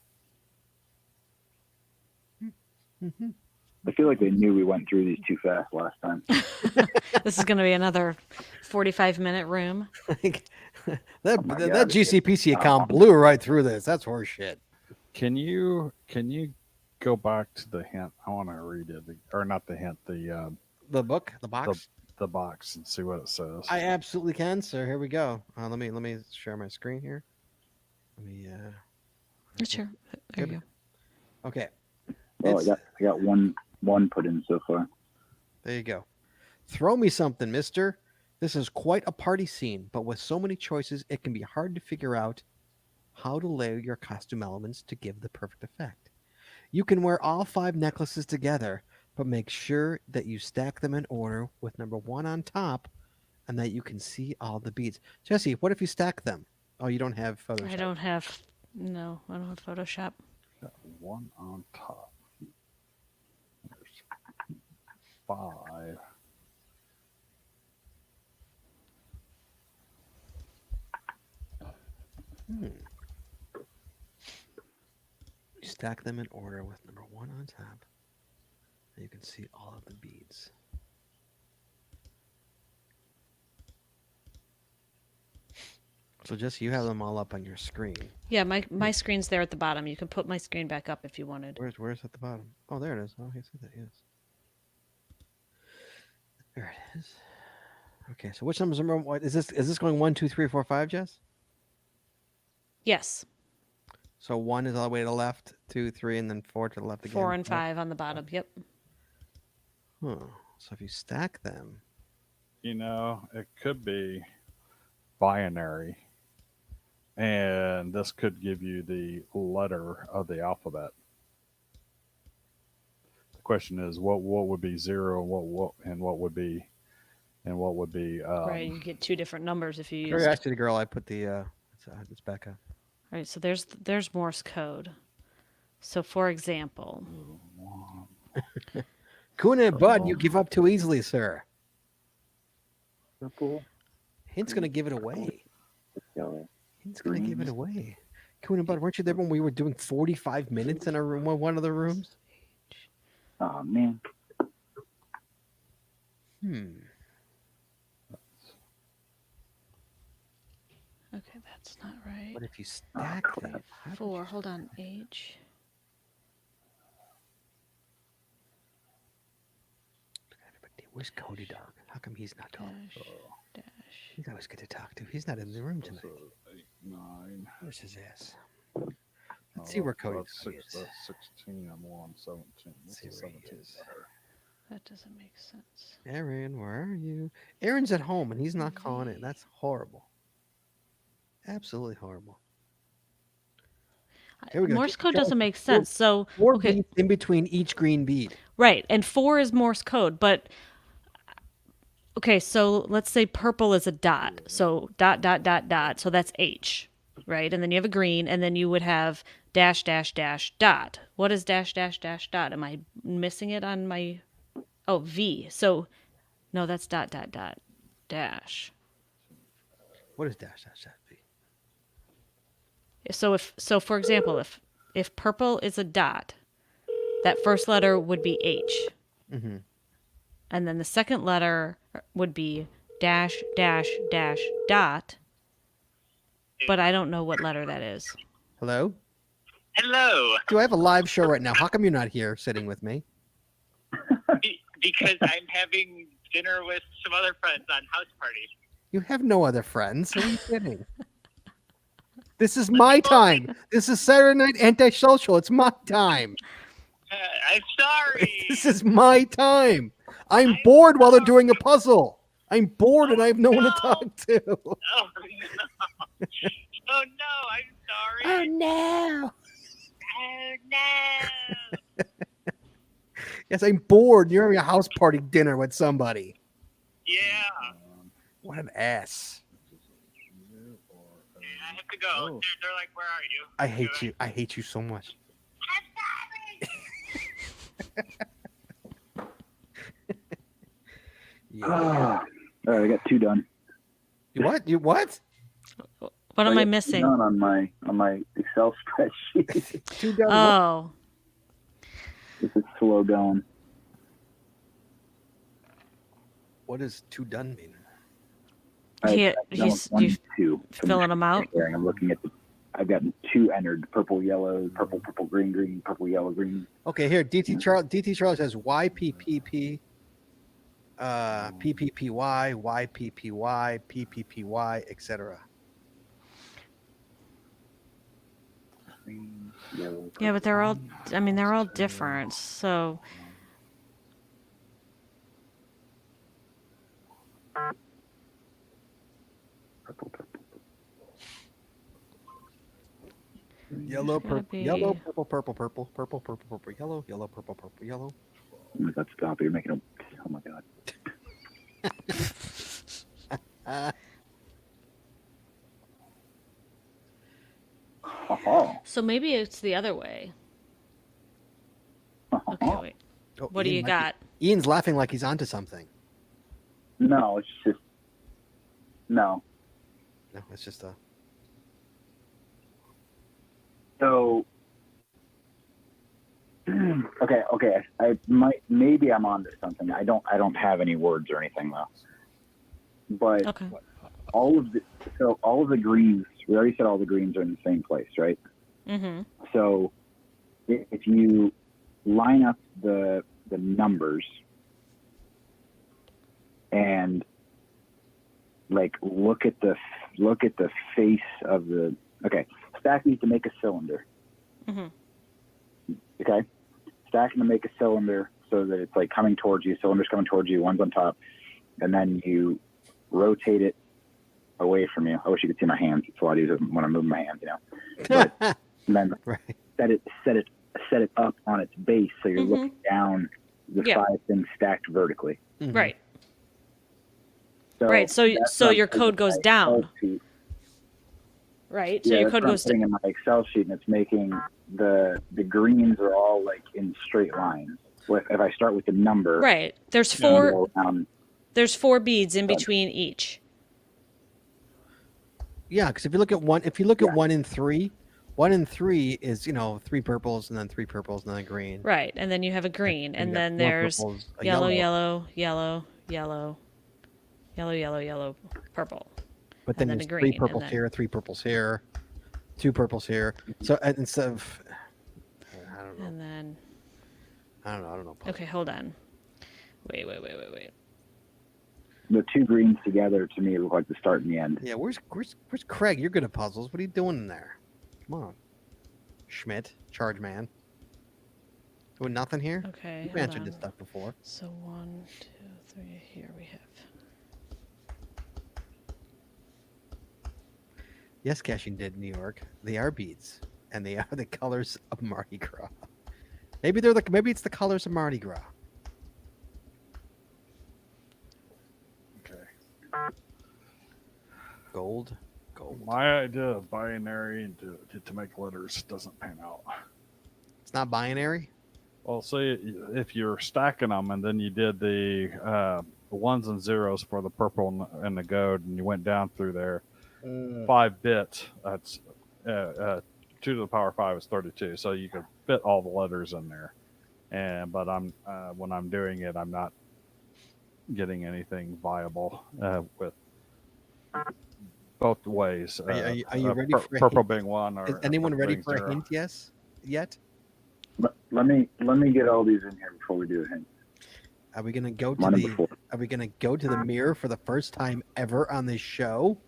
I feel like they knew we went through these too fast last time. this is going to be another 45-minute room. that Oh my that God. GCPC account blew right through this. That's horse shit. Can you go back to the hint? I want to read it, or not the hint. the book, the box? the box and see what it says. I absolutely can, sir. Here we go. Let me share my screen here. Let me. Sure. There you go. Okay. Well, I It's- got one put in so far. There you go. Throw me something, mister. This is quite a party scene, but with so many choices, it can be hard to figure out how to layer your costume elements to give the perfect effect. You can wear all 5 necklaces together, but make sure that you stack them in order with number 1 on top and that you can see all the beads. Jesse, what if you stack them? Oh, you don't have Photoshop. I don't have Photoshop. Got one on top. There's 5. You stack them in order with number 1 on top. And you can see all of the beads. So Jesse, you have them all up on your screen. Yeah, my screen's there at the bottom. You can put my screen back up if you wanted. Where's at the bottom? Oh, there it is. Oh, he said that. Yes. There it is. Okay, so which numbers are what is this? Is this going 1, 2, 3, 4, 5, Jess? Yes, So 1 is all the way to the left, 2, 3, and then 4 to the left again. 4 and 5 on the bottom. Yep. Huh. So if you stack them, You know, it could be binary. And this could give you the letter of the alphabet. The question is what would be 0 and what would be Right, you get 2 different numbers if you use. curiosity girl, I put the it's back up. All right, so there's Morse code. So for example, Kuna and Bud, you give up too easily, sir. Purple. Hint's gonna give it away. Yellow. Hint's gonna give it away. Kuna and Bud, weren't you there when we were doing 45 minutes in a room, one of the rooms? Oh man. okay, that's not right. But if you stack them, how did 4. Hold on. H. where's Cody Dog? How come he's not talking? Dash. He's always good to talk to. He's not in the room tonight. 8, 9. Where's his ass? Let's see where Cody That's Dog is. 16. I'm on 17. What's See the where he 17 is. letter? That doesn't make sense. Aaron, where are you? Aaron's at home and he's not calling it. That's horrible. Absolutely horrible. Here we go. Morse Just code try- doesn't make sense. So 4 okay, beads in between each green bead. right, and 4 is Morse code, but okay, so let's say purple is a dot. So dot dot dot dot. So that's H, right? And then you have a green, and then you would have dash dash dash dot. What is dash dash dash dot? Am I missing it on my? Oh, V. So no, that's dot dot dot dash. What is dash dash dash be? So for example, if purple is a dot, that first letter would be H. Mm-hmm. And then the second letter would be dash dash dash dot. But I don't know what letter that is. Hello? Hello, Do I have a live show right now? How come you're not here sitting with me? because I'm having dinner with some other friends on house party. You have no other friends. Who are you kidding? This is my time. This is Saturday Night Antisocial. It's my time. I'm sorry. This is my time. I'm bored while they're doing a puzzle. I'm bored and I have no one to talk to. Oh no! Oh no! I'm sorry. no. Oh no! Yes, I'm bored. You're having a house party dinner with somebody. Yeah, What an ass. I have to go. Oh. They're like, "Where are you?" I hate you. I hate you so much. Yeah. All right, I got 2 done. You what? You what? What am I got 2 missing? done on my Excel spreadsheet. Two done. Oh, This is slow going. What does two done mean? He- I've done he's- 1 you and 2. filling them out? I'm looking at I've gotten 2 entered: purple, yellow, purple, purple, green, green, purple, yellow, green. Okay, here DT Charles says YPPP PPPY, YPPY, PPPY, etc. Green, yellow, Yeah, but they're all. purple. I mean, they're all different. So Purple, purple. Yellow, gotta purple, yellow, be- purple, purple, purple, purple, purple, purple, yellow, yellow, purple, purple, yellow. Oh my God, stop it. You're making a. Oh my God. Oh. so maybe it's the other way. Okay, wait. Oh, What do Ian you might got? be- Ian's laughing like he's onto something. No, it's just no. No, it's just a. So okay. I might maybe I'm onto something. I don't have any words or anything though. But Okay. all of the greens, we already said all the greens are in the same place, right? Mm-hmm. So if you line up the numbers and like look at the face of the stack these to make a cylinder. Mm-hmm. Okay, stack them to make a cylinder so that it's like coming towards you. Cylinder's coming towards you. One's on top, and then you rotate it away from you. I wish you could see my hands. It's a lot easier when I'm moving my hands, you know. But and then Right. set it up on its base so you're Mhm. looking down the Yeah. 5 things stacked vertically. Mhm. Right. So Right. So that's so what I'm your putting code in goes my Excel down. sheet. Right. So Yeah, your that's code what I'm goes putting in my Excel sheet, and it's making the greens are all like in straight lines. If I start with the number, right. There's and four. go down, There's 4 beads in between each. Yeah, because if you look at one, if you look at Yeah. 1 and 3, 1 and 3 is 3 purples and then 3 purples and then a green. Right. And then you have a green, and you got then 4 there's purples, a yellow, yellow, yellow, yellow, yellow, yellow, yellow, purple. But then and then there's a 3 green, and purples then- here, 3 purples here, 2 purples here. So instead of, I don't know, And then I don't know. okay, hold on. Wait. the 2 greens together to me look like the start and the end. Yeah, where's Craig? You're good at puzzles. What are you doing in there? Come on, Schmidt, charge man. Doing nothing here. Okay. You've hold answered this on. stuff before. So 1, 2, 3. Here we have. Yes, Cashing did New York. They are beads, and they are the colors of Mardi Gras. Maybe it's the colors of Mardi Gras. Okay. Gold. My idea of binary to make letters doesn't pan out. It's not binary. Well, say if you're stacking them and then you did the ones and zeros for the purple and the gold, and you went down through there, 5 bits. That's 2 to the power 5 is 32. So you could fit all the letters in there. But I'm when I'm doing it, I'm not getting anything viable with both ways. Are you ready for a purple hint? being one? Or Is anyone purple ready being for a 0. hint? Yet? Let me get all these in here before we do a hint. Are we gonna go to My number the? 4. Are we gonna go to the mirror for the first time ever on this show?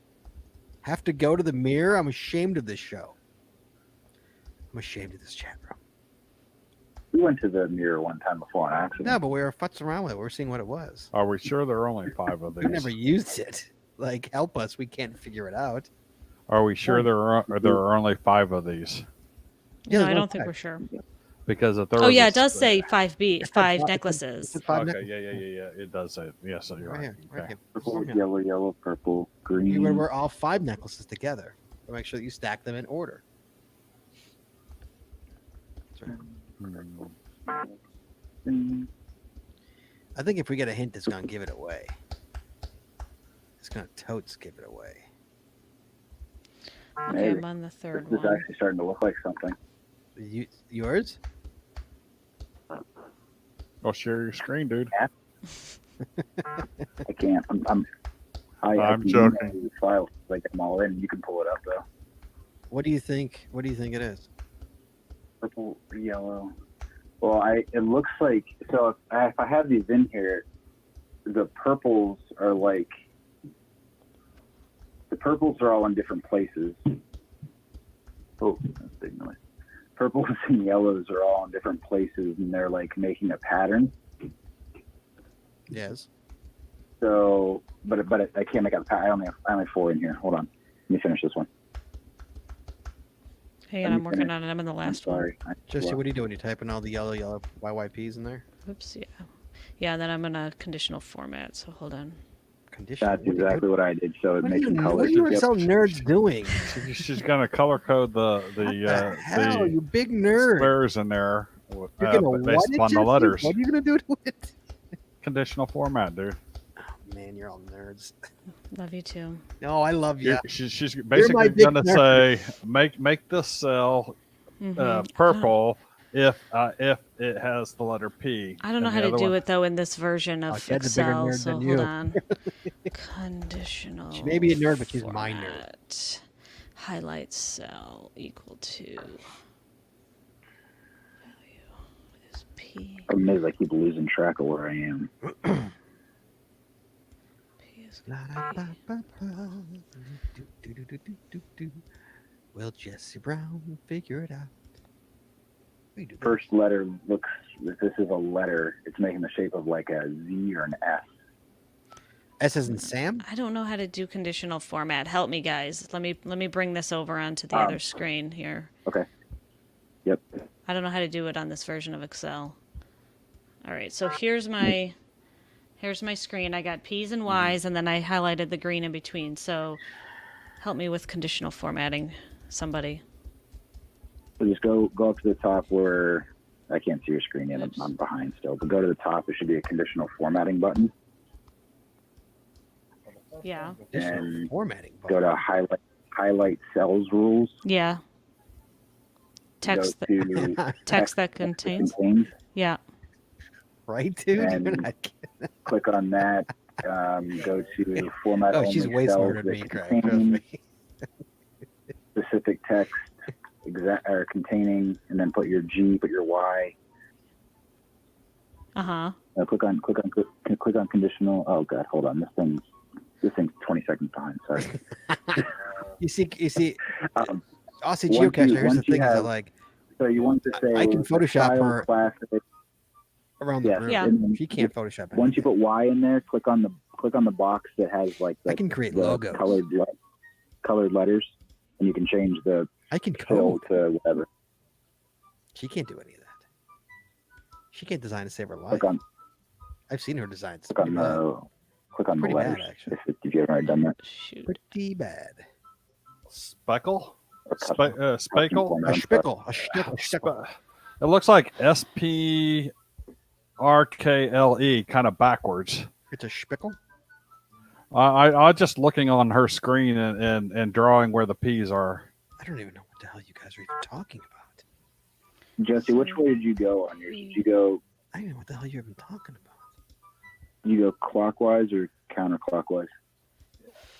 Have to go to the mirror? I'm ashamed of this show. I'm ashamed of this chat room. We went to the mirror one time before on accident. No, but we were futzing around with it. We were seeing what it was. Are we sure there are only 5 of We these? never used it. Like, help us. We can't figure it out. Are we sure there are only 5 of these? Yeah, No, there's I no don't think fact. we're sure. Because if there Oh was yeah, a it does s- say 5 It's 5 a- necklaces. it's 5 Okay, necklaces. yeah. It does say. Yes, you're Right right. here, right Okay. here. Purple, Right here. yellow, yellow, purple, green. We're all 5 necklaces together. To make sure that you stack them in order. That's right. green. I think if we get a hint, it's gonna give it away. It's gonna totes give it away. Okay, Maybe. I'm on the third This is one. actually starting to look like something. Yours? Well, share your screen, dude. I can't. I I'm can joking. email you the file like I'm all in. You can pull it up though. What do you think? What do you think it is? Purple, yellow. Well, it looks like so. If I have these in here, the purples are like the purples are all in different places. Oh, that's a big noise. Purples and yellows are all in different places, and they're like making a pattern. Yes. So, but I can't make out the pattern. I only have 4 in here. Hold on, let me finish this one. Hey, Let and me I'm working finish. on it. I'm in the I'm last one. sorry. Jesse, what are you doing? You typing all the yellow YYPs in there? Oops, yeah. Yeah, and then I'm gonna conditional format, so hold on. Condition. That's exactly what I did. So it What are makes you, some what colors. are you Yep. so nerds doing? She's gonna color code What the hell, the you big nerd! squares in there You're gonna what based it, on the Jesse? letters. What are you gonna do to it? Conditional format, dude. Oh man, you're all nerds. Love you too. No, I love you. She's my basically big gonna nerd. say make this cell Mhm. purple if it has the letter P. I don't know and how the to other do one- it though in this version of Chad's a bigger Excel. nerd So than hold you. on. Conditional. She may be a nerd, but she's my nerd. format. Highlight cell equal to value is P. Problem is, I keep losing track of where I am. P is Will Jesse Brown figure it out? We do that. First letter looks. If this is a letter, it's making the shape of like a Z or an S. S as in Sam? I don't know how to do conditional format. Help me, guys. Let me bring this over onto the other screen here. Okay. Yep. I don't know how to do it on this version of Excel. All right, so here's my screen. I got P's and Y's, and then I highlighted the green in between. So help me with conditional formatting, somebody. So just go up to the top where I can't see your screen yet. Oops. I'm behind still. But go to the top. There should be a conditional formatting button. Yeah. Additional And formatting. Go to highlight cells rules. Yeah. Text Go that, to text that contains. Yeah. Right, dude? And- You're not kidding. Click on that. Go to format Oh, only she's way cells smarter than that me, Craig. Trust contain me. specific text or containing, and then put your G, put your Y. Uh-huh. Click on conditional. Oh god, hold on. This thing's 20 seconds behind. Sorry. You see, Um, Aussie once you- Geocacher, here's the once you thing, is that have- like So you want to say I can Photoshop style, her classic. around the Yeah. room. Yeah. And She can't Photoshop once you anything. put Y in there, click on the box that has like I the, can create the logos. colored letters, and you can change the I can fill code. to whatever. She can't do any of that. She can't design to save her life. Click on I've seen her designs. click on Pretty bad. the Pretty bad, letters. actually. If you haven't already done that. Shoot. Pretty bad. Speckle? Or custom Speckle? format A and stuff. spickle. A stickle. It looks like SPRKLE, kind of backwards. It's a spickle. I just looking on her screen and drawing where the P's are. I don't even know what the hell you guys are even talking about. Jesse, which way did you go on yours? Did you go I don't even know what the hell you're even talking about. clockwise or counterclockwise?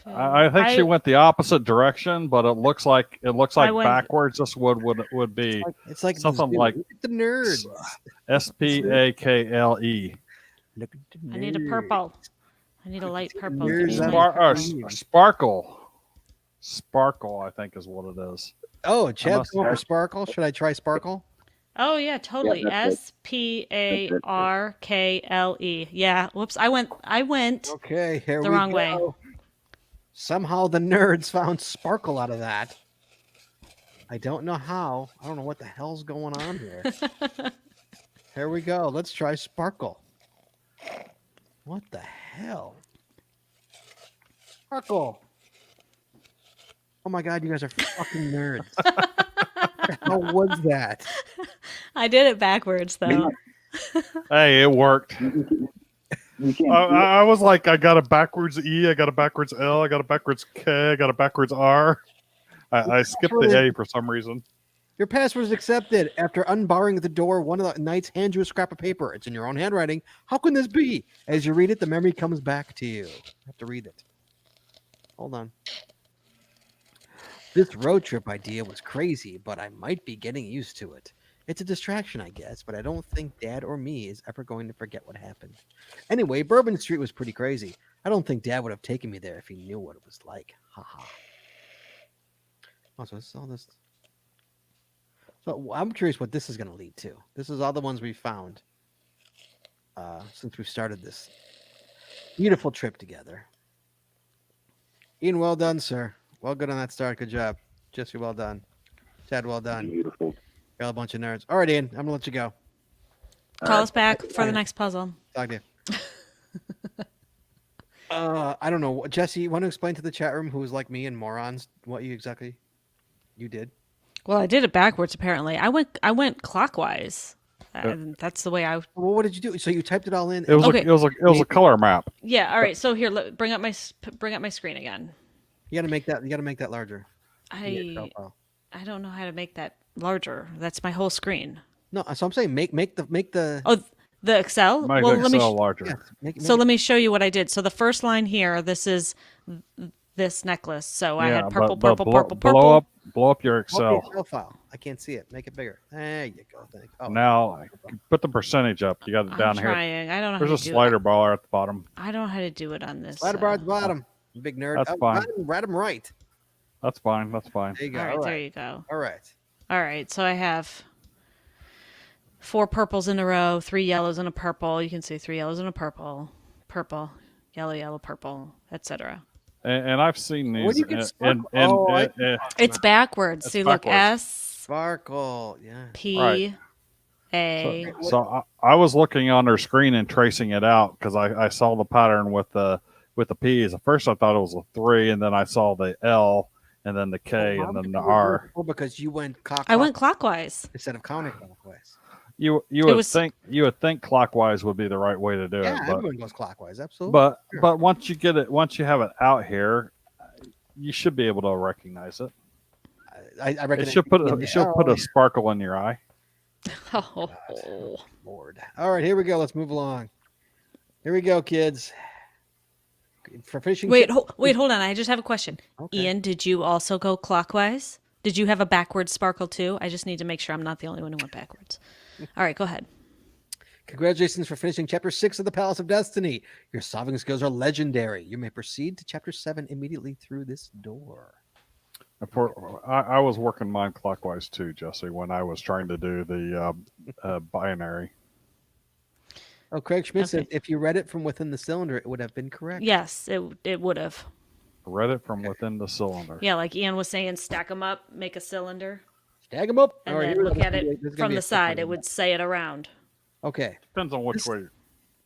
I think she went the opposite direction, but it looks like I went- backwards. This would be It's like Something the, like- look at the nerds. SPAKLE. Look at the I need a nerds. purple. I need a light purple. Yours Give me on- light purple. Sparkle. Sparkle, I think is what it is. Oh, Chad's must going for have- Sparkle. Should I try Sparkle? Oh yeah, totally. that's SPARKLE. Yeah. Whoops. I went Okay, here The we wrong go. way. Somehow the nerds found Sparkle out of that. I don't know how. I don't know what the hell's going on here. Here we go. Let's try Sparkle. What the hell? Sparkle. Oh my god, you guys are fucking nerds. How was that? I did it backwards though. Hey, it worked. You can't. I was like, I got a backwards E, I got a backwards L, I got a backwards K, I got a backwards R. I skipped the A for some reason. Your password is accepted. After unbarring the door, one of the knights hands you a scrap of paper. It's in your own handwriting. How can this be? As you read it, the memory comes back to you. You have to read it. Hold on. This road trip idea was crazy, but I might be getting used to it. It's a distraction, I guess, but I don't think Dad or me is ever going to forget what happened. Anyway, Bourbon Street was pretty crazy. I don't think Dad would have taken me there if he knew what it was like. Haha. Oh, so this is all this. So I'm curious what this is going to lead to. This is all the ones we found since we started this beautiful trip together. Ian, well done, sir. Well good on that start. Good job. Jesse, well done. Chad, well done. Beautiful. Got a bunch of nerds. All right, Ian, I'm going to let you go. Call us back for the next puzzle. Talk to you. I don't know. Jesse, you want to explain to the chat room who was like me and morons what you exactly you did? Well, I did it backwards. Apparently, I went clockwise. That's the way I. Well, what did you do? So you typed it all in. It was Okay. it was a color map. Yeah. All right. So here, bring up my screen again. You got to make that. You got to make that larger. I don't know how to make that larger. That's my whole screen. No, so I'm saying make the. Oh, the Excel. Make well, Excel larger. Yeah, make let me show you what I did. So the first line here, this is this necklace. So I had purple, but purple, blow, purple, purple. blow up your Oh, Excel. the Excel file. I can't see it. Make it bigger. There you go. Thank. Oh, Now put the percentage up. You got it down I'm here. trying. I don't know There's how a to do slider it. bar at the bottom. I don't know how to do it on this. slider bar at the bottom. You big nerd. That's fine. Write them right. That's fine. That's fine. There you go. All right, there you go. All right. All right, so I have 4 purples in a row, 3 yellows and a purple. You can see 3 yellows and a purple, purple, yellow, yellow, purple, etc. And I've seen these. Where do you get and, sparkle? It's backwards. It's See, look, backwards. S Sparkle. Yeah. P Right. A. So I was looking on their screen and tracing it out because I saw the pattern with the P's. At first, I thought it was a 3, and then I saw the L, and then the K, and then the R. Oh, because you went I went clockwise. instead of counterclockwise. You It would was- think clockwise would be the right way to do Yeah, it, but everyone goes clockwise. Absolutely. but once you have it out here, you should be able to recognize it. I reckon It should put a sparkle in your eye. Oh, Lord. All right, here we go. Let's move along. Here we go, kids. For finishing. wait, hold on. I just have a question. Okay. Ian, did you also go clockwise? Did you have a backwards sparkle too? I just need to make sure I'm not the only one who went backwards. All right, go ahead. Congratulations for finishing Chapter 6 of the Palace of Destiny. Your solving skills are legendary. You may proceed to Chapter 7 immediately through this door. I was working mine clockwise too, Jesse, when I was trying to do the binary. Oh, Craig Schmidt said Okay. if you read it from within the cylinder, it would have been correct. Yes, it would have. Read it from within the cylinder. Yeah, like Ian was saying, stack them up, make a cylinder, Stag them up. and All right, then here we look go. at This is it gonna be from a the tough side. one. It would say it around. Okay. Depends on which This- way.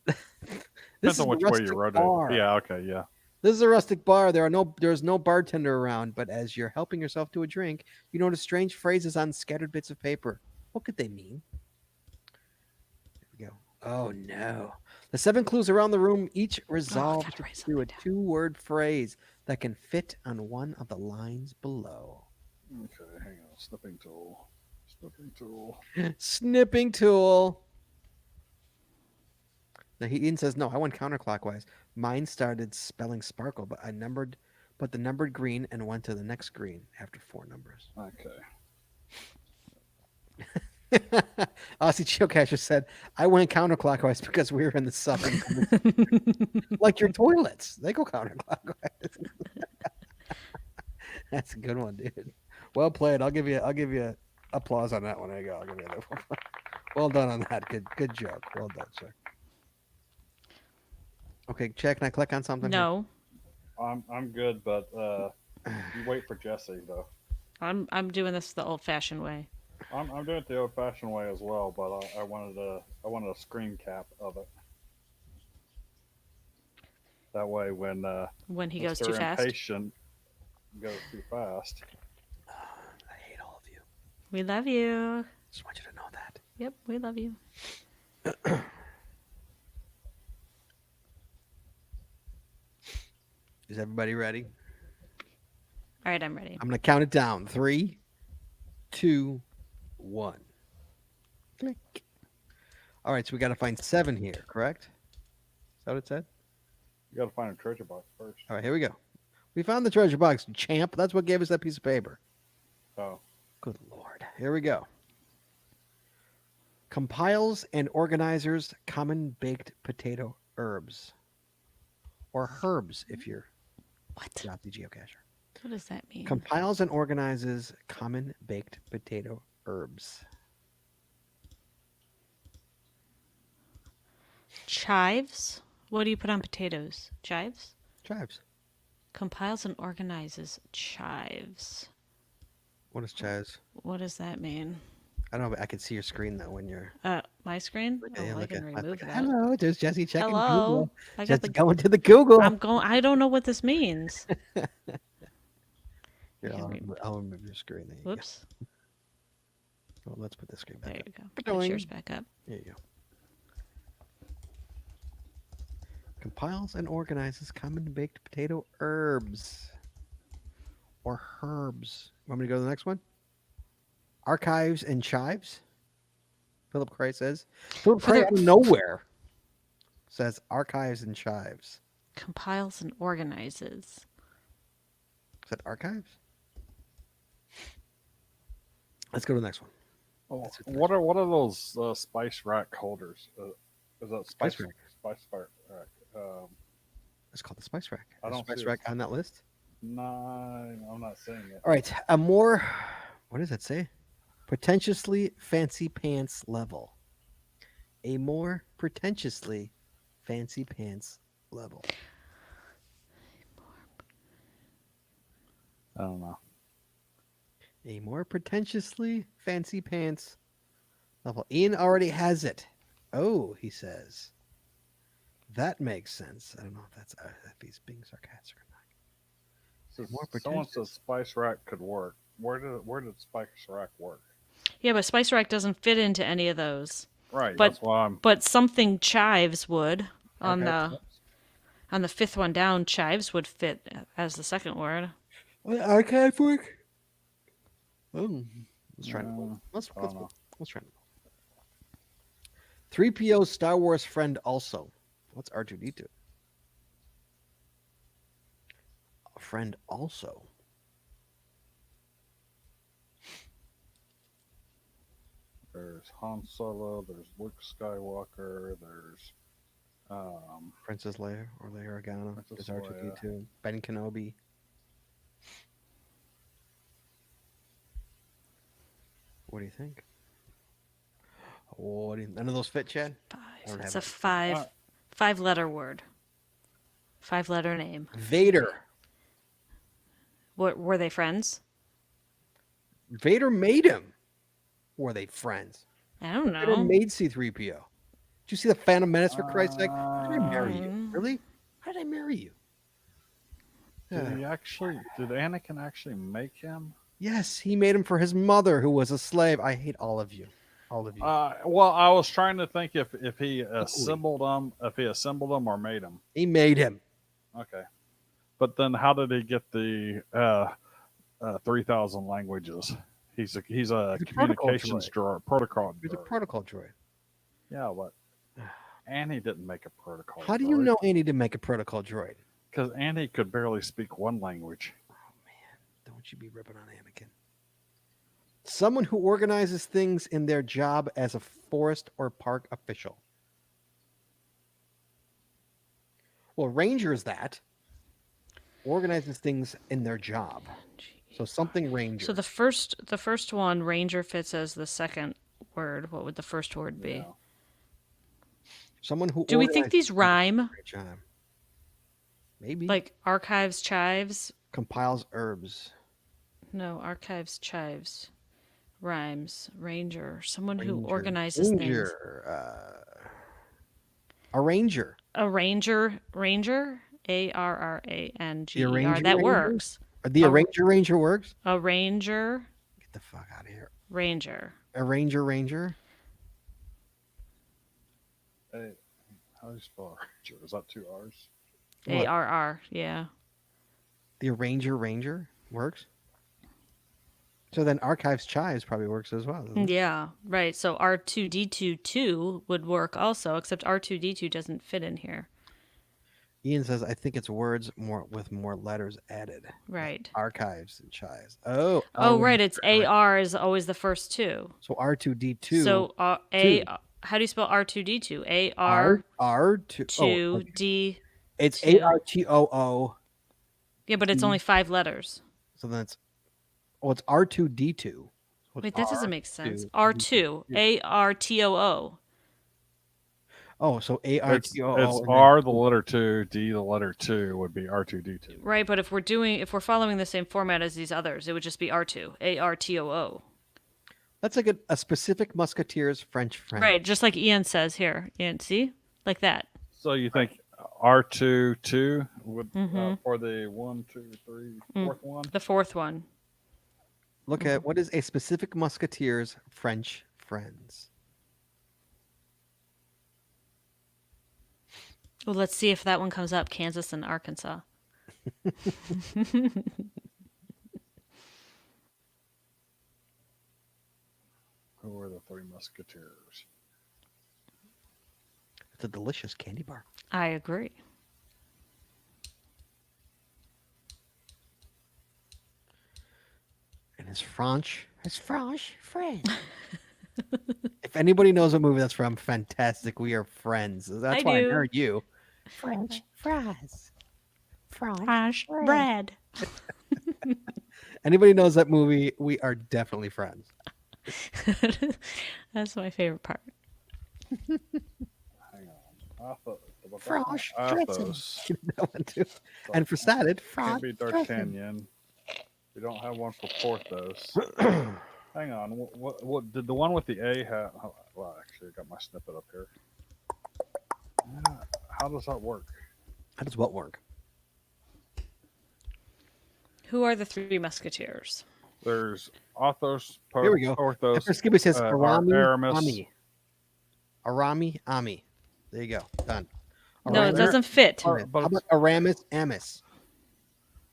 This Depends is on which the way you rustic wrote bar. it. Yeah. Okay. Yeah. This is a rustic bar. There's no bartender around, but as you're helping yourself to a drink, you notice strange phrases on scattered bits of paper. What could they mean? Here we go. Oh no. The 7 clues around the room each resolve gotta write to a something down. 2-word phrase that can fit on one of the lines below. Okay. Hang on. Snipping tool. Snipping tool. Snipping tool. Now Ian says, no, I went counterclockwise. Mine started spelling sparkle, but the numbered green and went to the next green after 4 numbers. Okay. Aussie Geocacher said, I went counterclockwise because we were in the southern hemisphere." Like your toilets. They go counterclockwise. That's a good one, dude. Well played. I'll give you applause on that one. There you go. I'll give you that one. Well done on that. Good joke. Well done, sir. Okay, check. Can I click on something? here? No, I'm good, but you wait for Jesse though. I'm doing this the old-fashioned way. I'm doing it the old-fashioned way as well, but I wanted a screen cap of it. That way, when When he goes Mr. too fast. Impatient goes too fast. I hate all of you. We love you. Just want you to know that. Yep, we love you. Is everybody ready? All right, I'm ready. I'm gonna count it down. 3, 2, 1. Click. All right, so we got to find 7 here, correct? Is that what it said? You got to find a treasure box first. All right, here we go. We found the treasure box, champ. That's what gave us that piece of paper. Oh, Good Lord. Here we go. Compiles and organizers common baked potato herbs. Or herbs if you're What? not the geocacher. What does that mean? Compiles and organizes common baked potato herbs. Chives? What do you put on potatoes? Chives? Chives. Compiles and organizes chives. What is chives? What does that mean? I don't know, but I can see your screen though when you're. My screen? Yeah, Oh, I look can at- remove look that. at- Hello, there's Jesse checking Hello. Google. I got Just the. going to the Google. I'm going. I don't know what this means. Here, can I'll, read. I'll remove your screen. There you go. Whoops. Well, let's put the screen There back you up. go. Put yours back up. There you go. Compiles and organizes common baked potato herbs. Or herbs. Want me to go to the next one? Archives and chives. Philip Cray says. Philip For Cray the- out of nowhere says archives and chives. Compiles and organizes. Is that archives? Let's go to the next one. Oh, That's it. what are those spice rack holders? Is that Spice rack. Spice rack. It's called the Spice Rack. I Is don't Spice see Rack it. on that list? No, I'm not saying it. All right. A more, what does that say? Pretentiously fancy pants level. A more pretentiously fancy pants level. I don't know. A more pretentiously fancy pants level. Ian already has it. Oh, he says. That makes sense. I don't know if that's if he's being sarcastic or not. So More someone pretentious. said spice rack could work. Where did spice rack work? Yeah, but Spice Rack doesn't fit into any of those. Right. But- that's why I'm. But something chives would on Okay. the fifth one down. Chives would fit as the second word. Archive work? Oh, let's try. No, Let's I don't know. let's try. 3PO's Star Wars friend also. What's R2D2? A friend also. There's Han Solo. There's Luke Skywalker. There's Princess Leia or Leia Organa. Princess There's R2D2. Ben Kenobi. What do you think? None of those fit, Chad? don't Five. It's have a it. five-letter word. Five-letter name. Vader. What were they friends? Vader made him. Were they friends? I don't Vader know. made C3PO. Did you see the Phantom Menace for Christ's sake? How did I marry you? Um, Really? How did I marry you? Did he actually? Did Anakin actually make him? Yes, he made him for his mother, who was a slave. I hate all of you. All of you. Well, I was trying to think if he assembled them, or made them. He made him. Okay, but then how did he get the 3,000 languages? He's a He's a protocol communications droid, protocol. He's a droid. protocol droid. Yeah, but Annie didn't make a protocol. How do you know Annie didn't make a protocol droid? Because Annie could barely speak one language. Don't you be ripping on Anakin. Someone who organizes things in their job as a forest or park official. Well, ranger is that. Organizes things in their job. So something ranger. So the first one, ranger, fits as the second word. What would the first word be? Yeah. Someone who Do we think organizes these rhyme? their job. Maybe. Like archives, chives? Compiles herbs. No, archives, chives. Rhymes. Ranger. Someone who Ranger. organizes things. Ranger. A ranger. A ranger. Ranger? ARRANGER. arranger That ranger? works. The A- ranger works. A ranger. Get the fuck out of here. Ranger. A ranger. Hey, how do you spell ranger? Is that two R's? What? ARR. Yeah. The ranger works. So then archives chives probably works as well. doesn't it? Yeah. Right. So R2D2 2 would work also, except R2D2 doesn't fit in here. Ian says, I think it's words more with more letters added. Right. Archives and chives. Oh, Oh, right. right, It's right. AR is always the first two. So R2D2. So two. how do you spell R2D2? R AR R2. 2 okay. D. It's 2. ARTOO. Yeah, but it's only 5 letters. So then it's it's R2D2. So it's Wait, that doesn't make sense. R2. R2 ARTOO. Oh, so It's ARTOO. it's R the letter 2, D the letter 2 would be R2D2. Right, but if we're following the same format as these others, it would just be R2 ARTOO. That's like a specific Musketeers French friend. Right, just like Ian says here. Ian, see? Like that. So you think R2 would Mhm. for the 1, 2, 3, fourth one? The fourth one. Look at what is a specific Musketeers French friends. Well, let's see if that one comes up. Kansas and Arkansas. Who are the 3 Musketeers? It's a delicious candy bar. I agree. And it's French. It's French friends. If anybody knows what movie that's from, fantastic. We are friends. That's I why do. I heard you. French fries. French bread. Anybody knows that movie, we are definitely friends. That's my favorite part. Hang on. Frosh Athos. That one too. And for salad, Can't be D'Artagnan. We don't have one for Porthos. Hang on. What did the one with the A have? Well, actually, I got my snippet up here. How does that work? How does what work? Who are the 3 musketeers? There's Athos, Here we go. Porthos, After Skippy says Arami, Aramis. Ami. Arami, Ami. There you go. Done. No, it Aramis, doesn't fit. Ar- How but, about Aramis, Amis?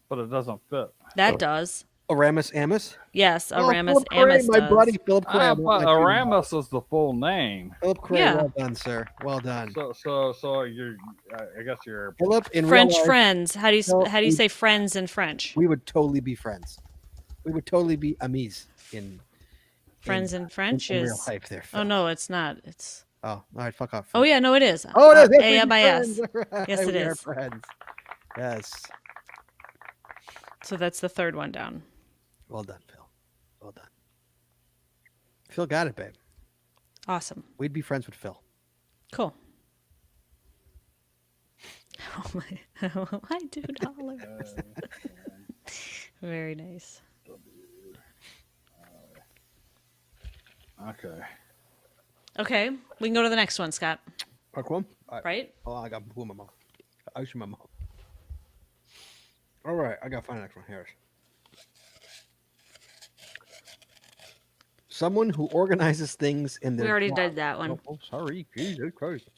but it doesn't fit. That does. Aramis, Amis? Yes, Oh, Aramis Philip Cray, Amis my does. buddy, Philip Cray. I won't But let you down. Aramis is the full name. Philip Cray, Yeah. well done, sir. Well done. So you're. I guess you're. Philip, in French real life, friends. How do you No, how do you we- say friends in French? we would totally be friends. We would totally be amis in Friends in French in is. real life. There. Oh no, it's not. It's. Oh, all right. Fuck off. Oh yeah, no, it is. Oh, it is. Yes, we A be by S. friends. Right, Yes, it we are is. friends. Yes. So that's the third one down. Well done, Phil. Well done. Phil got it, babe. Awesome. We'd be friends with Phil. Cool. Oh my $2. Very nice. Okay. Okay, we can go to the next one, Scott. Quick one. All right. Right? Oh, I got boo in my mouth. Ice in my mouth. All right, I gotta find the next one. Here it is. Someone who organizes things in their. We already job. did that one. Oh, sorry. Jesus Christ.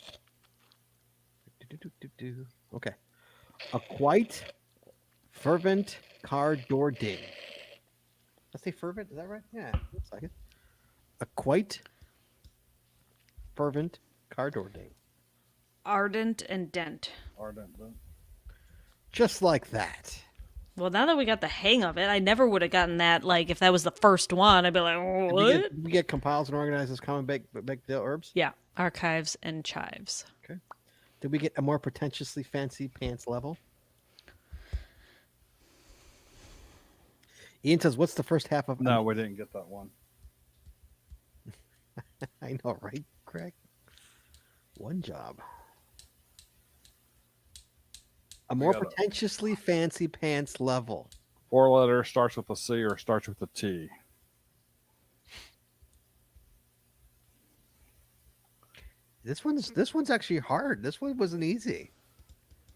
Okay. A quite fervent car door ding. Let's say fervent. Is that right? Yeah. Looks like it. A quite fervent car door ding. Ardent and dent. Ardent. Just like that. Well, now that we got the hang of it, I never would have gotten that. Like, if that was the first one, I'd be like, oh, what? We get compiles and organizes common baked herbs. Yeah, archives and chives. Did we get a more pretentiously fancy pants level? Ian says, "What's the first half of?" No, we didn't get that one. I know, right, Craig? One job. A more got it. pretentiously fancy pants level. 4 letters, starts with a C or starts with a T. This one's actually hard. This one wasn't easy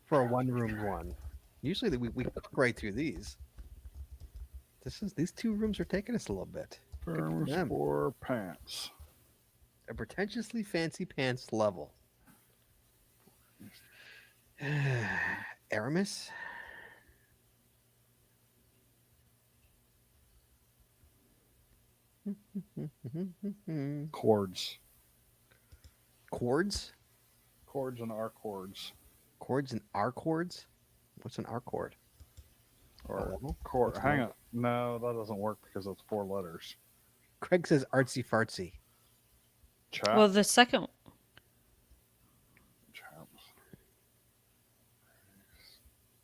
for a one-room one. Usually we cook right through these. These 2 rooms are taking us a little bit. Terms them. for pants. A pretentiously fancy pants level. Aramis? Chords. Chords? Chords and R chords. Chords and R chords? What's an R chord? Or Oh, court. that's Hang right. on. No, that doesn't work because it's 4 letters. Craig says artsy fartsy. Chat. Well, the second Chaps.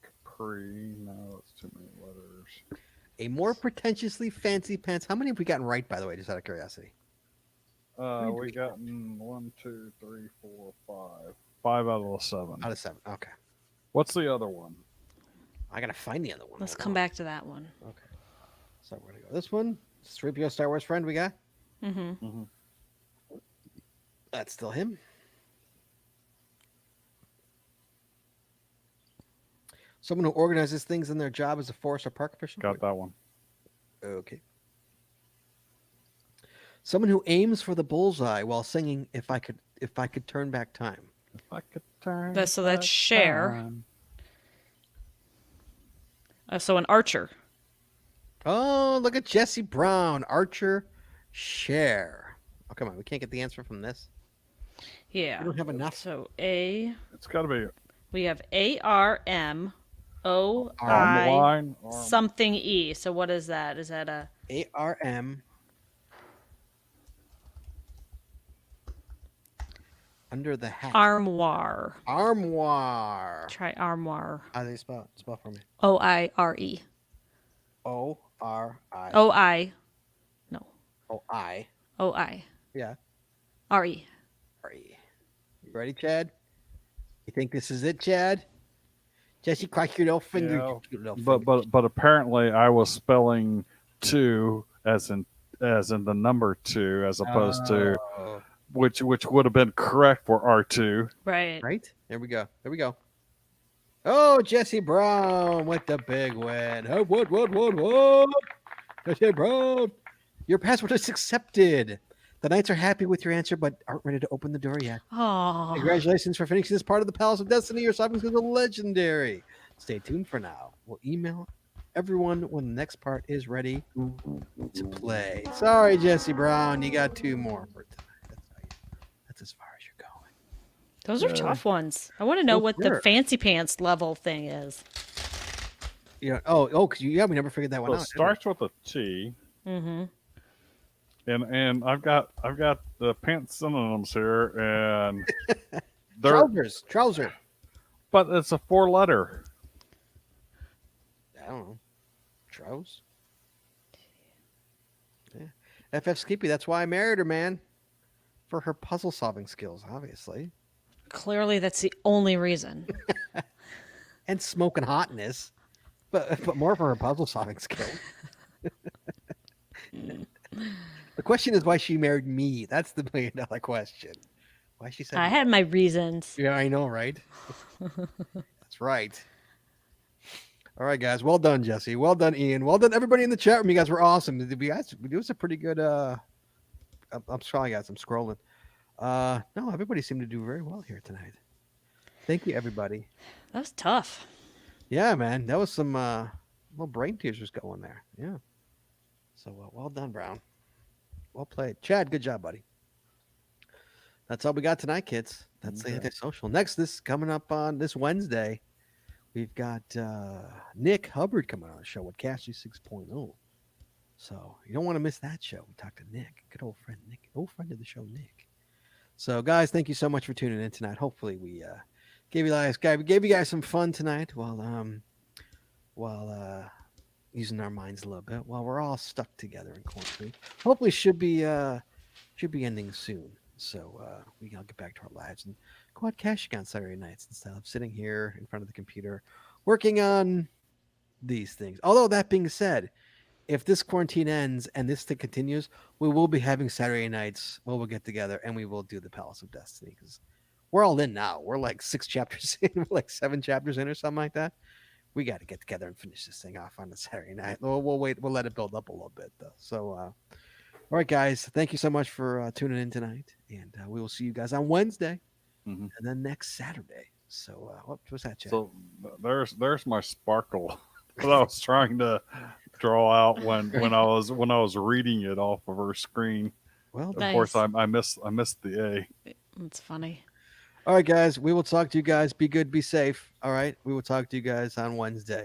Capri. No, that's too many letters. A more pretentiously fancy pants. How many have we gotten right, by the way, just out of curiosity? We got 1, 2, 3, 4, 5. 5 out of the 7. Out of 7. Okay. What's the other one? I gotta find the other one. let's Hold come on. back to that one. Okay. So we're gonna go this one. 3PO Star Wars friend we got. Mm-hmm. That's still him. Someone who organizes things in their job as a forest or park official. Got that one. Okay. Someone who aims for the bullseye while singing "If I could turn back time." If I could turn. So that's back Cher. time. So an archer. Oh, look at Jesse Brown, Archer, Cher. Oh, come on, we can't get the answer from this. Yeah. We don't have enough. So It's got to be we have ARMOI line. something E. So what is that? Is that a ARM. Under the hat. armoire? Armoire. Try armoire. How do they spell it? Spell it for me. OIRE. O-R-I. OI. No. O-I. OI. Yeah. RE. R-E. You ready, Chad? You think this is it, Chad? Jesse, crack your little finger. Yeah, your little But finger. but apparently I was spelling 2 as in the number 2 as opposed to Oh. which would have been correct for R2. Right. Right? There we go. There we go. Oh, Jesse Brown with the big win. Oh, what? Jesse Brown. Your password is accepted. The Knights are happy with your answer, but aren't ready to open the door yet. Oh. Congratulations for finishing this part of the Palace of Destiny. Your shopping skills are legendary. Stay tuned for now. We'll email everyone when the next part is ready to play. Sorry, Jesse Brown. You got 2 more for tonight. That's as far as you're going. Those are tough ones. I want to know Oh, what sure. the fancy pants level thing is. Yeah. Because we never figured that one So out. it did we? starts with a T, Mm-hmm. and I've got the pants synonyms here, and they're Trouser. but it's a 4-letter. I don't know. Trouse? Yeah. FF Skippy, that's why I married her, man. For her puzzle solving skills, obviously. Clearly, that's the only reason. And smoking hotness. But more for her puzzle solving skill. The question is why she married me. That's the $1 million question. Why she said I had my reasons. Yeah, I know, right? That's right. All right, guys. Well done, Jesse. Well done, Ian. Well done, everybody in the chat room. You guys were awesome. We was a pretty good. I'm sorry, guys. I'm scrolling. No, everybody seemed to do very well here tonight. Thank you, everybody. That was tough. Yeah, man. That was some little brain teasers going there. Yeah. So well done, Brown. Well played, Chad. Good job, buddy. That's all we got tonight, kids. That's the Okay. Antisocial. Next, this coming up on this Wednesday, we've got Nick Hubbard coming on the show with Cashew 6.0. So you don't want to miss that show. We talked to Nick, good old friend Nick, old friend of the show, Nick. So guys, thank you so much for tuning in tonight. Hopefully we gave you guys some fun tonight while using our minds a little bit while we're all stuck together in quarantine. Hopefully should be ending soon. So we can all get back to our lives and go out cashing on Saturday nights instead of sitting here in front of the computer working on these things. Although that being said, if this quarantine ends and this thing continues, we will be having Saturday nights where we'll get together and we will do the Palace of Destiny because we're all in now. We're like 6 chapters in, we're like 7 chapters in or something like that. We got to get together and finish this thing off on a Saturday night. We'll wait. We'll let it build up a little bit though. So, all right, guys, thank you so much for tuning in tonight, and we will see you guys on Wednesday Mhm. and then next Saturday. So, what's that, Chad? So there's my sparkle that I was trying to draw out when I was reading it off of her screen. Well, Of Nice. course, I missed the A. That's funny. All right, guys. We will talk to you guys. Be good. Be safe. All right. We will talk to you guys on Wednesday.